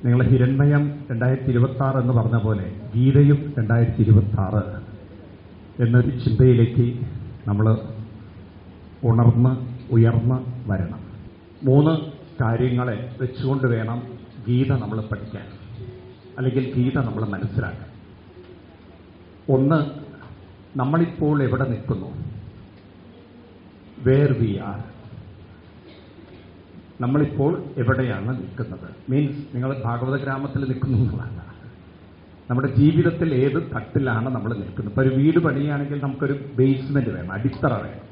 നിങ്ങൾ ഹിരൺമയം 2026 എന്ന് പറഞ്ഞ പോലെ ഗീതയും 2026 എന്നൊരു ചിന്തയിലേക്ക് നമ്മൾ ഉണർന്ന് ഉയർന്ന് വരണം. 3 കാര്യങ്ങളെ വെച്ചുകൊണ്ട് വേണം ഗീത നമ്മൾ പഠിക്കാൻ, അല്ലെങ്കിൽ ഗീത നമ്മൾ മനസ്സിലാക്കാൻ. 1, നമ്മളിപ്പോൾ എവിടെ നിൽക്കുന്നു, വേർ വി ആർ. നമ്മളിപ്പോൾ എവിടെയാണ് നിൽക്കുന്നത് മീൻസ് നിങ്ങൾ ഭാഗവത ഗ്രാമത്തിൽ നിൽക്കുന്നു എന്നുള്ളതല്ല, നമ്മുടെ ജീവിതത്തിൽ ഏത് തട്ടിലാണ് നമ്മൾ നിൽക്കുന്നത്. ഇപ്പോൾ ഒരു വീട് പണിയുകയാണെങ്കിൽ നമുക്കൊരു ബേസ്മെന്റ് വേണം, അടിത്തറ വേണം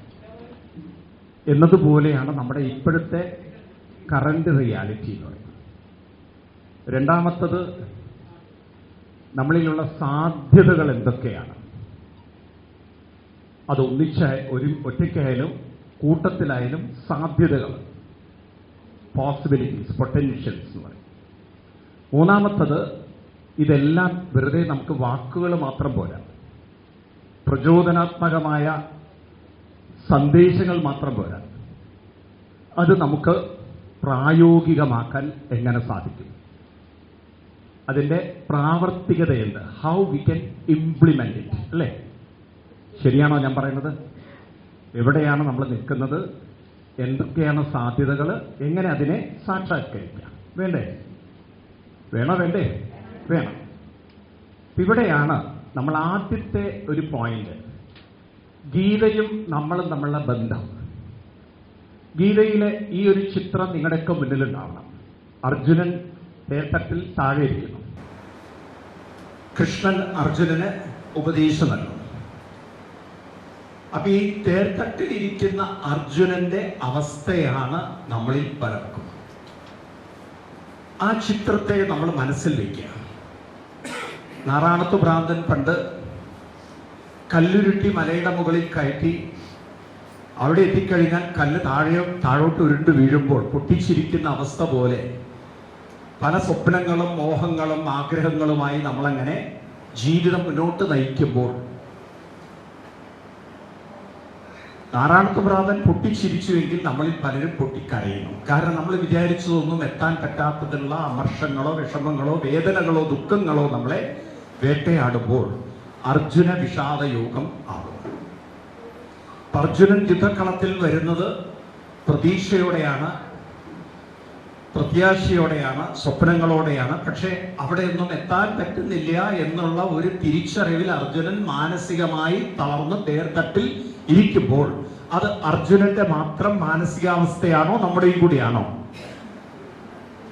എന്നതുപോലെയാണ് നമ്മുടെ ഇപ്പോഴത്തെ കറന്റ് റിയാലിറ്റി എന്ന് പറയുന്നത്. രണ്ടാമത്തത്, നമ്മളിലുള്ള സാധ്യതകൾ എന്തൊക്കെയാണ്, അത് ഒറ്റയ്ക്കായാലും കൂട്ടത്തിലായാലും സാധ്യതകൾ, പോസിബിലിറ്റീസ്, പൊട്ടൻഷ്യൽസ് എന്ന് പറയും. മൂന്നാമത്തത്, ഇതെല്ലാം വെറുതെ നമുക്ക് വാക്കുകൾ മാത്രം പോരാ, പ്രചോദനാത്മകമായ സന്ദേശങ്ങൾ മാത്രം പോരാ, അത് നമുക്ക് പ്രായോഗികമാക്കാൻ എങ്ങനെ സാധിക്കും, അതിന്റെ പ്രാവർത്തികതയുണ്ട്, how we can implement it. അല്ലേ? ശരിയാണോ ഞാൻ പറയുന്നത്? എവിടെയാണ് നമ്മൾ നിൽക്കുന്നത്, എന്തൊക്കെയാണ് സാധ്യതകൾ, എങ്ങനെ അതിനെ സാക്ഷാത്കരിക്കാം? വേണ്ടേ? വേണ്ടേ? വേണം. ഇവിടെയാണ് നമ്മൾ ആദ്യത്തെ ഒരു പോയിന്റ്, ഗീതയും നമ്മളും തമ്മിലുള്ള ബന്ധം. ഗീതയിലെ ഈ ഒരു ചിത്രം നിങ്ങളുടെയൊക്കെ മുന്നിലുണ്ടാവണം. അർജുനൻ തേർത്തട്ടിൽ താഴെ ഇരിക്കുന്നു, കൃഷ്ണൻ അർജുനന് ഉപദേശം നൽകുന്നു. അപ്പൊ ഈ തേർത്തട്ടിലിരിക്കുന്ന അർജുനന്റെ അവസ്ഥയാണ് നമ്മളിൽ പലർക്കും. ആ ചിത്രത്തെ നമ്മൾ മനസ്സിൽ വയ്ക്കുക. നാറാണത്ത് ഭ്രാന്തൻ പണ്ട് കല്ലുരുട്ടി മലയുടെ മുകളിൽ കയറ്റി അവിടെ എത്തിക്കഴിഞ്ഞാൽ കല്ല് താഴോട്ട് ഉരുണ്ടു വീഴുമ്പോൾ പൊട്ടിച്ചിരിക്കുന്ന അവസ്ഥ പോലെ പല സ്വപ്നങ്ങളും മോഹങ്ങളും ആഗ്രഹങ്ങളുമായി നമ്മളങ്ങനെ ജീവിതം മുന്നോട്ട് നയിക്കുമ്പോൾ നാറാണത്ത് ഭ്രാന്തൻ പൊട്ടിച്ചിരിച്ചുവെങ്കിൽ നമ്മളിൽ പലരും പൊട്ടിക്കരയുന്നു. കാരണം നമ്മൾ വിചാരിച്ചതൊന്നും എത്താൻ പറ്റാത്തതിലുള്ള അമർഷങ്ങളോ വിഷമങ്ങളോ വേദനകളോ ദുഃഖങ്ങളോ നമ്മളെ വേട്ടയാടുമ്പോൾ അർജുന വിഷാദയോഗം ആകും. അർജുനൻ യുദ്ധക്കളത്തിൽ വരുന്നത് പ്രതീക്ഷയോടെയാണ്, പ്രത്യാശയോടെയാണ്, സ്വപ്നങ്ങളോടെയാണ്. പക്ഷെ അവിടെയൊന്നും എത്താൻ പറ്റുന്നില്ല എന്നുള്ള ഒരു തിരിച്ചറിവിൽ അർജുനൻ മാനസികമായി തളർന്ന് തേർത്തട്ടിൽ ഇരിക്കുമ്പോൾ അത് അർജുനന്റെ മാത്രം മാനസികാവസ്ഥയാണോ, നമ്മുടെയും കൂടിയാണോ?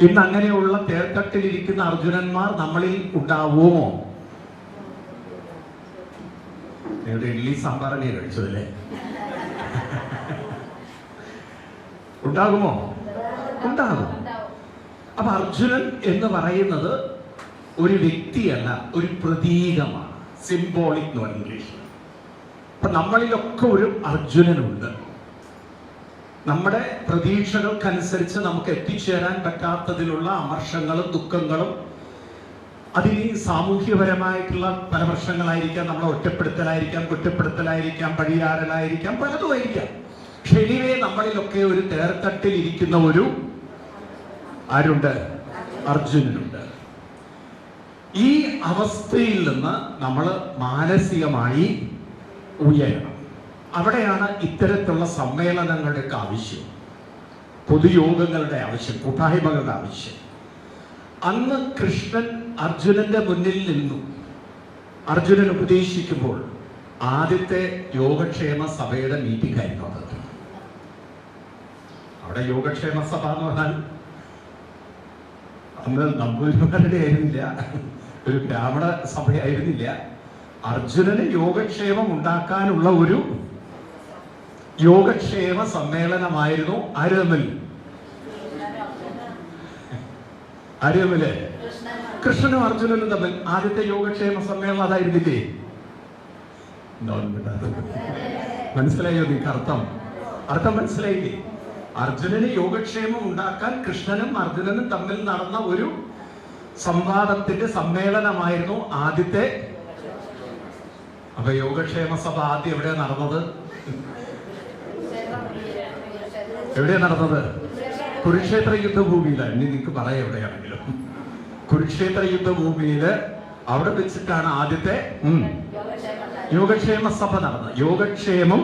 ഇന്ന് അങ്ങനെയുള്ള തേർത്തട്ടിലിരിക്കുന്ന അർജുനന്മാർ നമ്മളിൽ ഉണ്ടാവുമോ? ഇഡ്ലി സാമ്പാറല്ലേ കഴിച്ചതല്ലേ? ഉണ്ടാകുമോ? ഉണ്ടാകും. അപ്പൊ അർജുനൻ എന്ന് പറയുന്നത് ഒരു വ്യക്തിയല്ല, ഒരു പ്രതീകമാണ്, സിംബോളിക് എന്ന് പറയും ഇംഗ്ലീഷിൽ. അപ്പൊ നമ്മളിലൊക്കെ ഒരു അർജുനനുണ്ട്. നമ്മുടെ പ്രതീക്ഷകൾക്കനുസരിച്ച് നമുക്ക് എത്തിച്ചേരാൻ പറ്റാത്തതിലുള്ള അമർഷങ്ങളും ദുഃഖങ്ങളും, അതിന് സാമൂഹ്യപരമായിട്ടുള്ള പല പ്രശ്നങ്ങളായിരിക്കാം, നമ്മളെ ഒറ്റപ്പെടുത്തലായിരിക്കാം, കുറ്റപ്പെടുത്തലായിരിക്കാം, പഴിയാറലായിരിക്കാം, പലതും ആയിരിക്കാം. പക്ഷെ എനിവേ നമ്മളിലൊക്കെ ഒരു തേർത്തട്ടിൽ ഇരിക്കുന്ന ഒരു ആരുണ്ട്? അർജുനനുണ്ട്. ഈ അവസ്ഥയിൽ നിന്ന് നമ്മൾ മാനസികമായി ഉയരണം. അവിടെയാണ് ഇത്തരത്തിലുള്ള സമ്മേളനങ്ങളുടെയൊക്കെ ആവശ്യം, പൊതുയോഗങ്ങളുടെ ആവശ്യം, കൂട്ടായ്മകളുടെ ആവശ്യം. അന്ന് കൃഷ്ണൻ അർജുനന്റെ മുന്നിൽ നിന്നു അർജുനൻ ഉപദേശിക്കുമ്പോൾ ആദ്യത്തെ യോഗക്ഷേമ സഭയുടെ മീറ്റിംഗ് ആയിരുന്നു അത്. അവിടെ യോഗക്ഷേമ സഭ എന്ന് പറഞ്ഞാൽ അന്ന് നമ്പൂതിരിമാരുടെ ആയിരുന്നില്ല, ഒരു ബ്രാഹ്മണ സഭയായിരുന്നില്ല. അർജുനന് യോഗക്ഷേമം ഉണ്ടാക്കാനുള്ള ഒരു യോഗക്ഷേമ സമ്മേളനമായിരുന്നു. ആര് തമ്മിൽ? കൃഷ്ണനും അർജുനനും തമ്മിൽ ആദ്യത്തെ യോഗക്ഷേമ സമ്മേളനം അതായിരുന്നില്ലേ? മനസ്സിലായോ നിങ്ങൾക്ക് അർത്ഥം മനസ്സിലായില്ലേ? അർജുനന് യോഗക്ഷേമം ഉണ്ടാക്കാൻ കൃഷ്ണനും അർജുനനും തമ്മിൽ നടന്ന ഒരു സംവാദത്തിന്റെ സമ്മേളനമായിരുന്നു ആദ്യത്തെ. അപ്പൊ യോഗക്ഷേമ സഭ ആദ്യം എവിടെയാ നടന്നത്? കുരുക്ഷേത്ര യുദ്ധഭൂമിയിലാണ്. ഇനി നിങ്ങൾക്ക് പറയാം എവിടെയാണെങ്കിലും. കുരുക്ഷേത്ര യുദ്ധഭൂമിയില് അവിടെ വെച്ചിട്ടാണ് ആദ്യത്തെ യോഗക്ഷേമ സഭ നടന്നത്. യോഗക്ഷേമം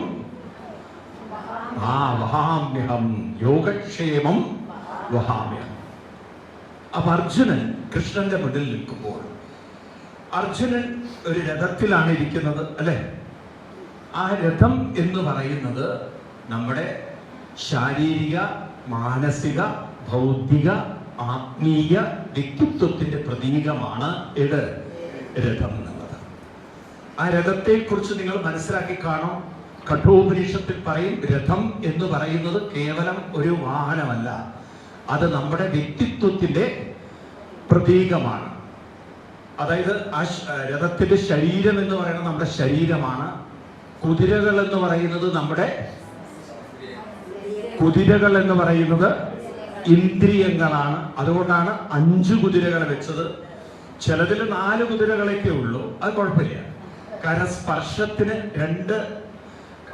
വഹാമ്യഹം, യോഗക്ഷേമം വഹാമ്യഹം. അപ്പൊ അർജുനൻ കൃഷ്ണന്റെ മുന്നിൽ നിൽക്കുമ്പോൾ, അർജുനൻ ഒരു രഥത്തിലാണ് ഇരിക്കുന്നത് അല്ലെ? ആ രഥം എന്ന് പറയുന്നത് നമ്മുടെ ശാരീരിക, മാനസിക, ഭൗതിക, ആത്മീയ വ്യക്തിത്വത്തിന്റെ പ്രതീകമാണ് ഇത് രഥം എന്നുള്ളത്. ആ രഥത്തെ കുറിച്ച് നിങ്ങൾ മനസ്സിലാക്കി കാണും. കഠോപനിഷത്തിൽ പറയും, രഥം എന്ന് പറയുന്നത് കേവലം ഒരു വാഹനമല്ല, അത് നമ്മുടെ വ്യക്തിത്വത്തിന്റെ പ്രതീകമാണ്. അതായത് ആ രഥത്തിന്റെ ശരീരം എന്ന് പറയുന്നത് നമ്മുടെ ശരീരമാണ്. കുതിരകൾ എന്ന് പറയുന്നത് ഇന്ദ്രിയങ്ങളാണ്. അതുകൊണ്ടാണ് 5 കുതിരകളെ വെച്ചത്. ചിലതിൽ 4 കുതിരകളൊക്കെ ഉള്ളൂ. അത് കുഴപ്പമില്ല. കാരണം സ്പർശത്തിന് 2,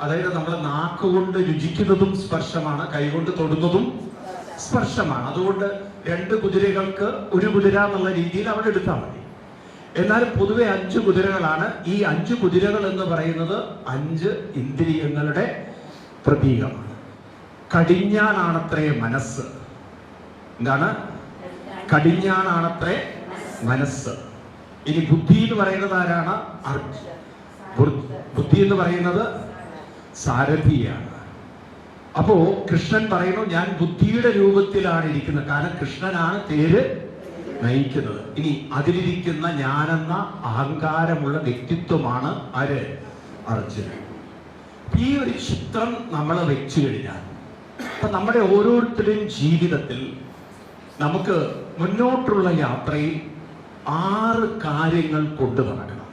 അതായത് നമ്മൾ നാക്കുകൊണ്ട് രുചിക്കുന്നതും സ്പർശമാണ്, കൈകൊണ്ട് തൊടുന്നതും സ്പർശമാണ്. അതുകൊണ്ട് 2 കുതിരകൾക്ക് 1 കുതിര എന്നുള്ള രീതിയിൽ അവിടെ എടുത്താൽ മതി. എന്നാൽ പൊതുവെ 5 കുതിരകളാണ്. ഈ 5 കുതിരകൾ എന്ന് പറയുന്നത് 5 ഇന്ദ്രിയങ്ങളുടെ പ്രതീകമാണ്. കടിഞ്ഞാണാണത്രേ മനസ്സ്. എന്താണ്? കടിഞ്ഞാണാണത്രേ മനസ്സ്. ഇനി ബുദ്ധി എന്ന് പറയുന്നത് ആരാണ്? ബുദ്ധി എന്ന് പറയുന്നത് സാരഥിയാണ്. അപ്പോ കൃഷ്ണൻ പറയുന്നു, ഞാൻ ബുദ്ധിയുടെ രൂപത്തിലാണ് ഇരിക്കുന്നത്. കാരണം കൃഷ്ണനാണ് തേര് നയിക്കുന്നത്. ഇനി അതിലിരിക്കുന്ന ഞാനെന്ന അഹങ്കാരമുള്ള വ്യക്തിത്വമാണ് ആര്? അർജുനൻ. ഈ ഒരു ചിത്രം നമ്മൾ വെച്ചു കഴിഞ്ഞാൽ അപ്പൊ നമ്മുടെ ഓരോരുത്തരുടെയും ജീവിതത്തിൽ നമുക്ക് മുന്നോട്ടുള്ള യാത്രയിൽ 6 കാര്യങ്ങൾ കൊണ്ടു നടക്കണം.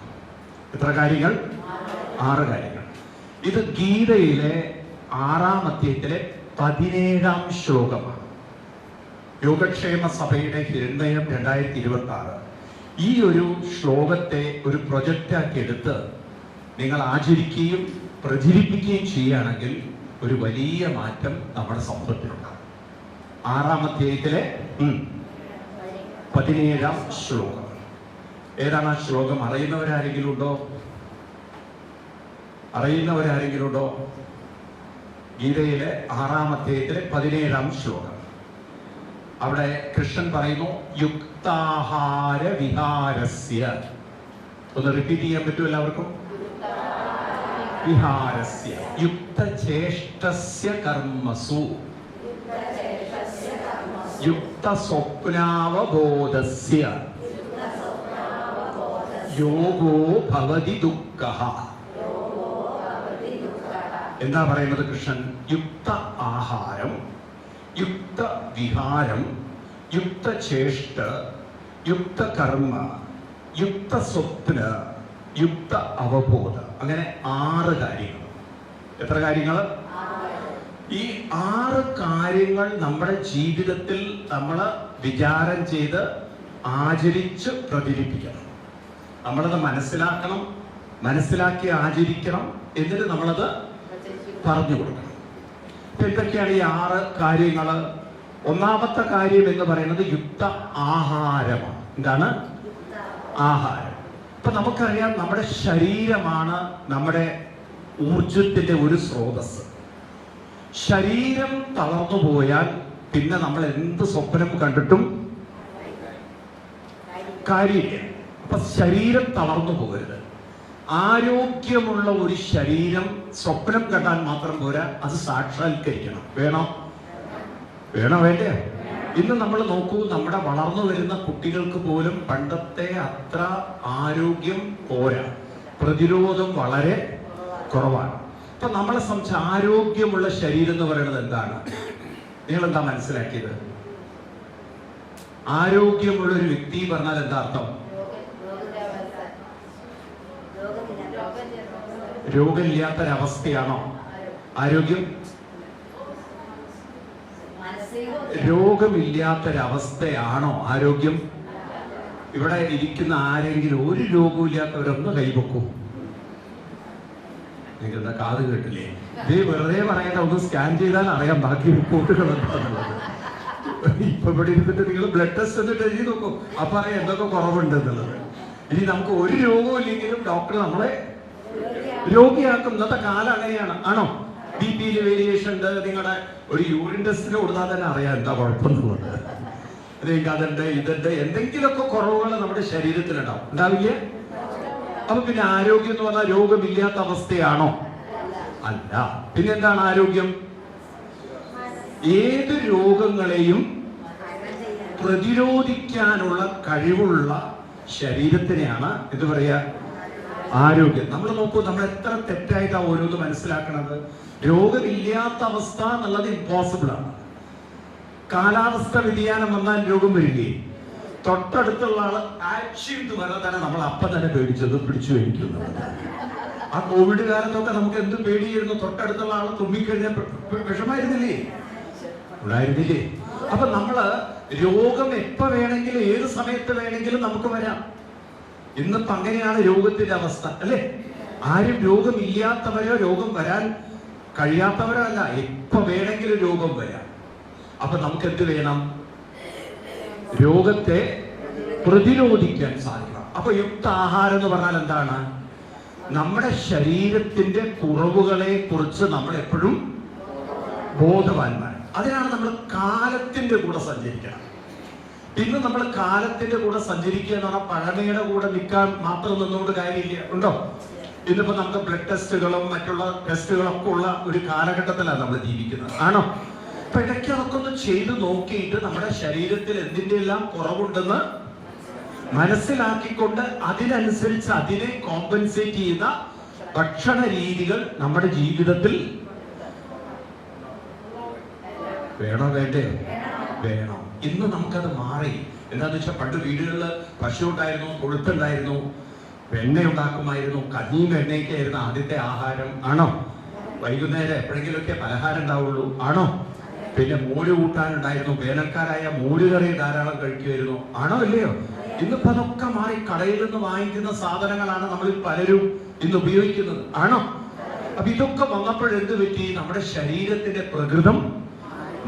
എത്ര കാര്യങ്ങൾ? 6 കാര്യങ്ങൾ. ഇത് ഗീതയിലെ 6-ാം അധ്യായത്തിലെ 17-ാം ശ്ലോകമാണ്. യോഗക്ഷേമ സഭയുടെ ഹിരണ്മയം 2026 ഈ ഒരു ശ്ലോകത്തെ ഒരു പ്രൊജക്റ്റാക്കി എടുത്ത് നിങ്ങൾ ആചരിക്കുകയും പ്രചരിപ്പിക്കുകയും ചെയ്യുകയാണെങ്കിൽ ഒരു വലിയ മാറ്റം നമ്മുടെ സമൂഹത്തിലുണ്ടാകും. 6-ാം അധ്യായത്തിലെ 17-ാം ശ്ലോകം. ഏതാണ് ആ ശ്ലോകം? അറിയുന്നവരാരെങ്കിലും ഉണ്ടോ? ഗീതയിലെ 6-ാം അധ്യായത്തിലെ 17-ാം ശ്ലോകം. അവിടെ കൃഷ്ണൻ പറയുന്നു, യുക്താഹാര വിഹാരസ്യ. ഒന്ന് റിപ്പീറ്റ് ചെയ്യാൻ പറ്റും എല്ലാവർക്കും? വിഹാരസ്യ യുക്തചേഷ്ടസ്യ കർമ്മസു യുക്തസ്വപ്നാവബോധസ്യ യോഗോ ഭവതി ദുഃഖഃ. എന്താ പറയുന്നത് കൃഷ്ണൻ? യുക്ത ആഹാരം, യുക്ത വിഹാരം, യുക്ത ചേഷ്ട, യുക്ത കർമ്മ, യുക്ത സ്വപ്ന, യുക്ത അവബോധ. അങ്ങനെ 6 കാര്യങ്ങൾ. എത്ര കാര്യങ്ങൾ? ഈ 6 കാര്യങ്ങൾ നമ്മുടെ ജീവിതത്തിൽ നമ്മൾ വിചാരം ചെയ്ത് ആചരിച്ച് പ്രചരിപ്പിക്കണം. നമ്മളത് മനസ്സിലാക്കണം, മനസ്സിലാക്കി ആചരിക്കണം, എന്നിട്ട് നമ്മളത് പറഞ്ഞു കൊടുക്കണം. എന്തൊക്കെയാണ് ഈ 6 കാര്യങ്ങൾ? ഒന്നാമത്തെ കാര്യം എന്ന് പറയുന്നത് യുക്ത ആഹാരമാണ്. എന്താണ്? ആഹാരം. ഇപ്പൊ നമുക്കറിയാം, നമ്മുടെ ശരീരമാണ് നമ്മുടെ ഊർജത്തിന്റെ ഒരു സ്രോതസ്. ശരീരം തളർന്നു പോയാൽ പിന്നെ നമ്മൾ എന്ത് സ്വപ്നം കണ്ടിട്ടും കാര്യമില്ല. അപ്പൊ ശരീരം തളർന്നു പോകരുത്. ആരോഗ്യമുള്ള ഒരു ശരീരം സ്വപ്നം കണ്ടാൽ മാത്രം പോരാ, അത് സാക്ഷാത്കരിക്കണം. വേണ്ടേ? ഇന്ന് നമ്മൾ നോക്കൂ, നമ്മുടെ വളർന്നു വരുന്ന കുട്ടികൾക്ക് പോലും പണ്ടത്തെ അത്ര ആരോഗ്യം പോരാ, പ്രതിരോധം വളരെ കുറവാണ്. അപ്പൊ നമ്മളെ സംബന്ധിച്ച് ആരോഗ്യമുള്ള ശരീരം എന്ന് പറയുന്നത് എന്താണ്? നിങ്ങൾ എന്താ മനസ്സിലാക്കിയത്? ആരോഗ്യമുള്ള ഒരു വ്യക്തി പറഞ്ഞാൽ എന്താ അർത്ഥം? രോഗമില്ലാത്തൊരവസ്ഥയാണോ ആരോഗ്യം? രോഗമില്ലാത്തൊരവസ്ഥയാണോ ആരോഗ്യം? ഇവിടെ ഇരിക്കുന്ന ആരെങ്കിലും ഒരു രോഗവും ഇല്ലാത്തവരൊന്ന് കൈവെക്കൂ. നിങ്ങളുടെ കാത് കേട്ടില്ലേ? ഇത് വെറുതെ പറയേണ്ട, ഒന്ന് സ്കാൻ ചെയ്താൽ അറിയാം ബാക്കി റിപ്പോർട്ടുകൾ എന്താണെന്നുള്ളത്. ഇപ്പൊ ഇവിടെ ഇരുന്നിട്ട് നിങ്ങൾ ബ്ലഡ് ടെസ്റ്റ് എന്നിട്ട് എഴുതി നോക്കും, അപ്പൊ അറിയാം എന്തൊക്കെ കുറവുണ്ട് എന്നുള്ളത്. ഇനി നമുക്ക് ഒരു രോഗവും ഇല്ലെങ്കിലും ഡോക്ടർ നമ്മളെ രോഗിയാക്കും. ഇന്നത്തെ കാലം അങ്ങനെയാണ്. ആണോ? ബി പിയിൽ വേരിയേഷൻ ഉണ്ട്, നിങ്ങളുടെ ഒരു യൂറിൻ ടെസ്റ്റിന് കൊടുത്താൽ തന്നെ അറിയാം എന്താ കുഴപ്പമെന്നുള്ളത്. നിങ്ങൾക്ക് അതുണ്ട് ഇതുണ്ട്, എന്തെങ്കിലുമൊക്കെ കുറവുകൾ നമ്മുടെ ശരീരത്തിലുണ്ടാവും. ഉണ്ടാവില്ലേ? അപ്പൊ പിന്നെ ആരോഗ്യം എന്ന് പറഞ്ഞാൽ രോഗമില്ലാത്ത അവസ്ഥയാണോ? അല്ല. പിന്നെന്താണ് ആരോഗ്യം? ഏത് രോഗങ്ങളെയും പ്രതിരോധിക്കാനുള്ള കഴിവുള്ള ശരീരത്തിനെയാണ് ഇത് പറയാ ആരോഗ്യം. നമ്മൾ നോക്കൂ, നമ്മൾ എത്ര തെറ്റായിട്ടാണ് ഓരോന്ന് മനസ്സിലാക്കുന്നത്. രോഗമില്ലാത്ത അവസ്ഥ എന്നുള്ളത് ഇമ്പോസിബിൾ ആണ്. കാലാവസ്ഥ വ്യതിയാനം വന്നാൽ രോഗം വരികയും തൊട്ടടുത്തുള്ള ആള് ആക്ഷൻ എന്ന് പറഞ്ഞാൽ തന്നെ നമ്മൾ അപ്പം തന്നെ പേടിച്ചത് പിടിച്ചു കഴിക്കുന്നത്. ആ കോവിഡ് കാലത്തൊക്കെ നമുക്ക് എന്ത് പേടിയായിരുന്നു. തൊട്ടടുത്തുള്ള ആള് തുമ്മിക്കഴിഞ്ഞാൽ വിഷമായിരുന്നില്ലേ? ഉണ്ടായിരുന്നില്ലേ? അപ്പൊ നമ്മള് രോഗം എപ്പോ വേണമെങ്കിലും ഏത് സമയത്ത് വേണമെങ്കിലും നമുക്ക് വരാം. ഇന്നിപ്പോ അങ്ങനെയാണ് രോഗത്തിന്റെ അവസ്ഥ, അല്ലേ? ആരും രോഗമില്ലാത്തവരോ രോഗം വരാൻ കഴിയാത്തവരോ അല്ല, എപ്പോ വേണമെങ്കിലും രോഗം വരാം. അപ്പൊ നമുക്ക് എന്ത് വേണം? രോഗത്തെ പ്രതിരോധിക്കാൻ സാധിക്കണം. അപ്പൊ യുക്താഹാരം എന്ന് പറഞ്ഞാൽ എന്താണ്? നമ്മുടെ ശരീരത്തിന്റെ കുറവുകളെ കുറിച്ച് നമ്മൾ എപ്പോഴും ബോധവാന്മാർ. അതിനാണ് നമ്മൾ കാലത്തിന്റെ കൂടെ സഞ്ചരിക്കണം. ഇന്ന് നമ്മൾ കാലത്തിന്റെ കൂടെ സഞ്ചരിക്കുക എന്ന് പറഞ്ഞാൽ പഴമയുടെ കൂടെ നിൽക്കാൻ മാത്രം നിന്നുകൊണ്ട് കാര്യമില്ല. ഉണ്ടോ? ഇന്നിപ്പോ നമുക്ക് ബ്ലഡ് ടെസ്റ്റുകളും മറ്റുള്ള ടെസ്റ്റുകളൊക്കെ ഉള്ള ഒരു കാലഘട്ടത്തിലാണ് നമ്മൾ ജീവിക്കുന്നത്. ആണോ? അപ്പൊ ഇടയ്ക്ക് അതൊക്കെ ഒന്ന് ചെയ്ത് നോക്കിയിട്ട് നമ്മുടെ ശരീരത്തിൽ എന്തിന്റെ എല്ലാം കുറവുണ്ടെന്ന് മനസ്സിലാക്കിക്കൊണ്ട് അതിനനുസരിച്ച് അതിനെ കോമ്പൻസേറ്റ് ചെയ്യുന്ന ഭക്ഷണ രീതികൾ നമ്മുടെ ജീവിതത്തിൽ വേണോ വേണ്ടയോ? വേണം. ഇന്ന് നമുക്കത് മാറി. എന്താന്ന് വെച്ചാൽ പണ്ട് വീടുകളിൽ പശു ഉണ്ടായിരുന്നു, കൊഴുത്തുണ്ടായിരുന്നു, വെണ്ണ ഉണ്ടാക്കുമായിരുന്നു. കഞ്ഞിയും വെണ്ണയൊക്കെ ആയിരുന്നു ആദ്യത്തെ ആഹാരം. ആണോ? വൈകുന്നേരം എപ്പോഴെങ്കിലുമൊക്കെ പലഹാരം ഉണ്ടാവുള്ളൂ. ആണോ? പിന്നെ മോര് കൂട്ടാനുണ്ടായിരുന്നു. വേനൽക്കാരായ മോരുകറി ധാരാളം കഴിക്കുമായിരുന്നു. ആണോ അല്ലയോ? ഇന്നിപ്പോ അതൊക്കെ മാറി. കടയിൽ നിന്ന് വാങ്ങിക്കുന്ന സാധനങ്ങളാണ് നമ്മളിൽ പലരും ഇന്ന് ഉപയോഗിക്കുന്നത്. ആണോ? അപ്പൊ ഇതൊക്കെ വന്നപ്പോഴെന്ത് പറ്റി? നമ്മുടെ ശരീരത്തിന്റെ പ്രകൃതം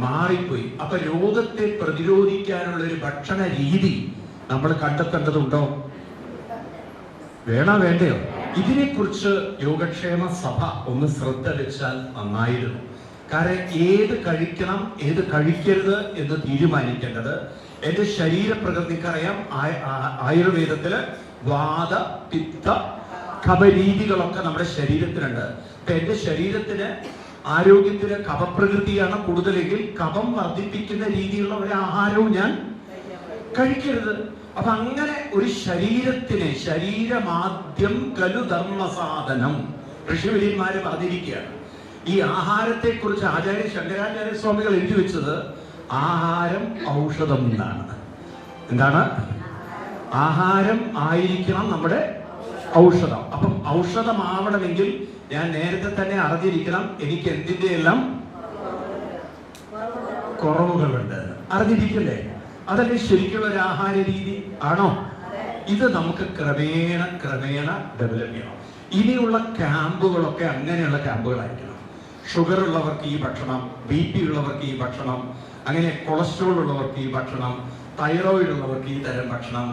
മാറിപ്പോയി. അപ്പൊ രോഗത്തെ പ്രതിരോധിക്കാനുള്ള ഒരു ഭക്ഷണ രീതി നമ്മൾ കണ്ടെത്തേണ്ടതുണ്ടോ? വേണോ വേണ്ടയോ? ഇതിനെക്കുറിച്ച് യോഗക്ഷേമ സഭ ഒന്ന് ശ്രദ്ധ വെച്ചാൽ നന്നായിരുന്നു. കാരണം ഏത് കഴിക്കണം ഏത് കഴിക്കരുത് എന്ന് തീരുമാനിക്കേണ്ടത് എന്റെ ശരീരപ്രകൃതിക്കറിയാം. ആയുർവേദത്തില് വാത പിത്ത കഫരീതികളൊക്കെ നമ്മുടെ ശരീരത്തിലുണ്ട്. അപ്പൊ എന്റെ ശരീരത്തിന് ആരോഗ്യത്തിന് കഫപ്രകൃതിയാണ് കൂടുതലെങ്കിൽ കഫം വർദ്ധിപ്പിക്കുന്ന രീതിയിലുള്ള ഒരു ആഹാരവും ഞാൻ കഴിക്കരുത്. അപ്പൊ അങ്ങനെ ഒരു ശരീരത്തിനെ ശരീരമാദ്യം ഖലു ധർമ്മസാധനം ഋഷിവര്യന്മാര് പറഞ്ഞിരിക്കുകയാണ്. ഈ ആഹാരത്തെ കുറിച്ച് ആചാര്യ ശങ്കരാചാര്യ സ്വാമികൾ എഴുതി വെച്ചത് ആഹാരം ഔഷധം എന്നാണ്. എന്താണ്? ആഹാരം ആയിരിക്കണം നമ്മുടെ ഔഷധം. അപ്പം ഔഷധമാവണമെങ്കിൽ ഞാൻ നേരത്തെ തന്നെ അറിഞ്ഞിരിക്കണം എനിക്ക് എന്തിന്റെ എല്ലാം കുറവുകളുണ്ട്. അറിഞ്ഞിരിക്കണ്ടേ? അതല്ലേ ശരിക്കുള്ള ഒരു ആഹാര രീതി? ആണോ? ഇത് നമുക്ക് ക്രമേണ ഡെവലപ്പ് ചെയ്യണം. ഇനിയുള്ള ക്യാമ്പുകളൊക്കെ അങ്ങനെയുള്ള ക്യാമ്പുകളായിരിക്കണം. ഷുഗർ ഉള്ളവർക്ക് ഈ ഭക്ഷണം, BP ഉള്ളവർക്ക് ഈ ഭക്ഷണം, അങ്ങനെ കൊളസ്ട്രോൾ ഉള്ളവർക്ക് ഈ ഭക്ഷണം, തൈറോയിഡ് ഉള്ളവർക്ക് ഈ തരം ഭക്ഷണം.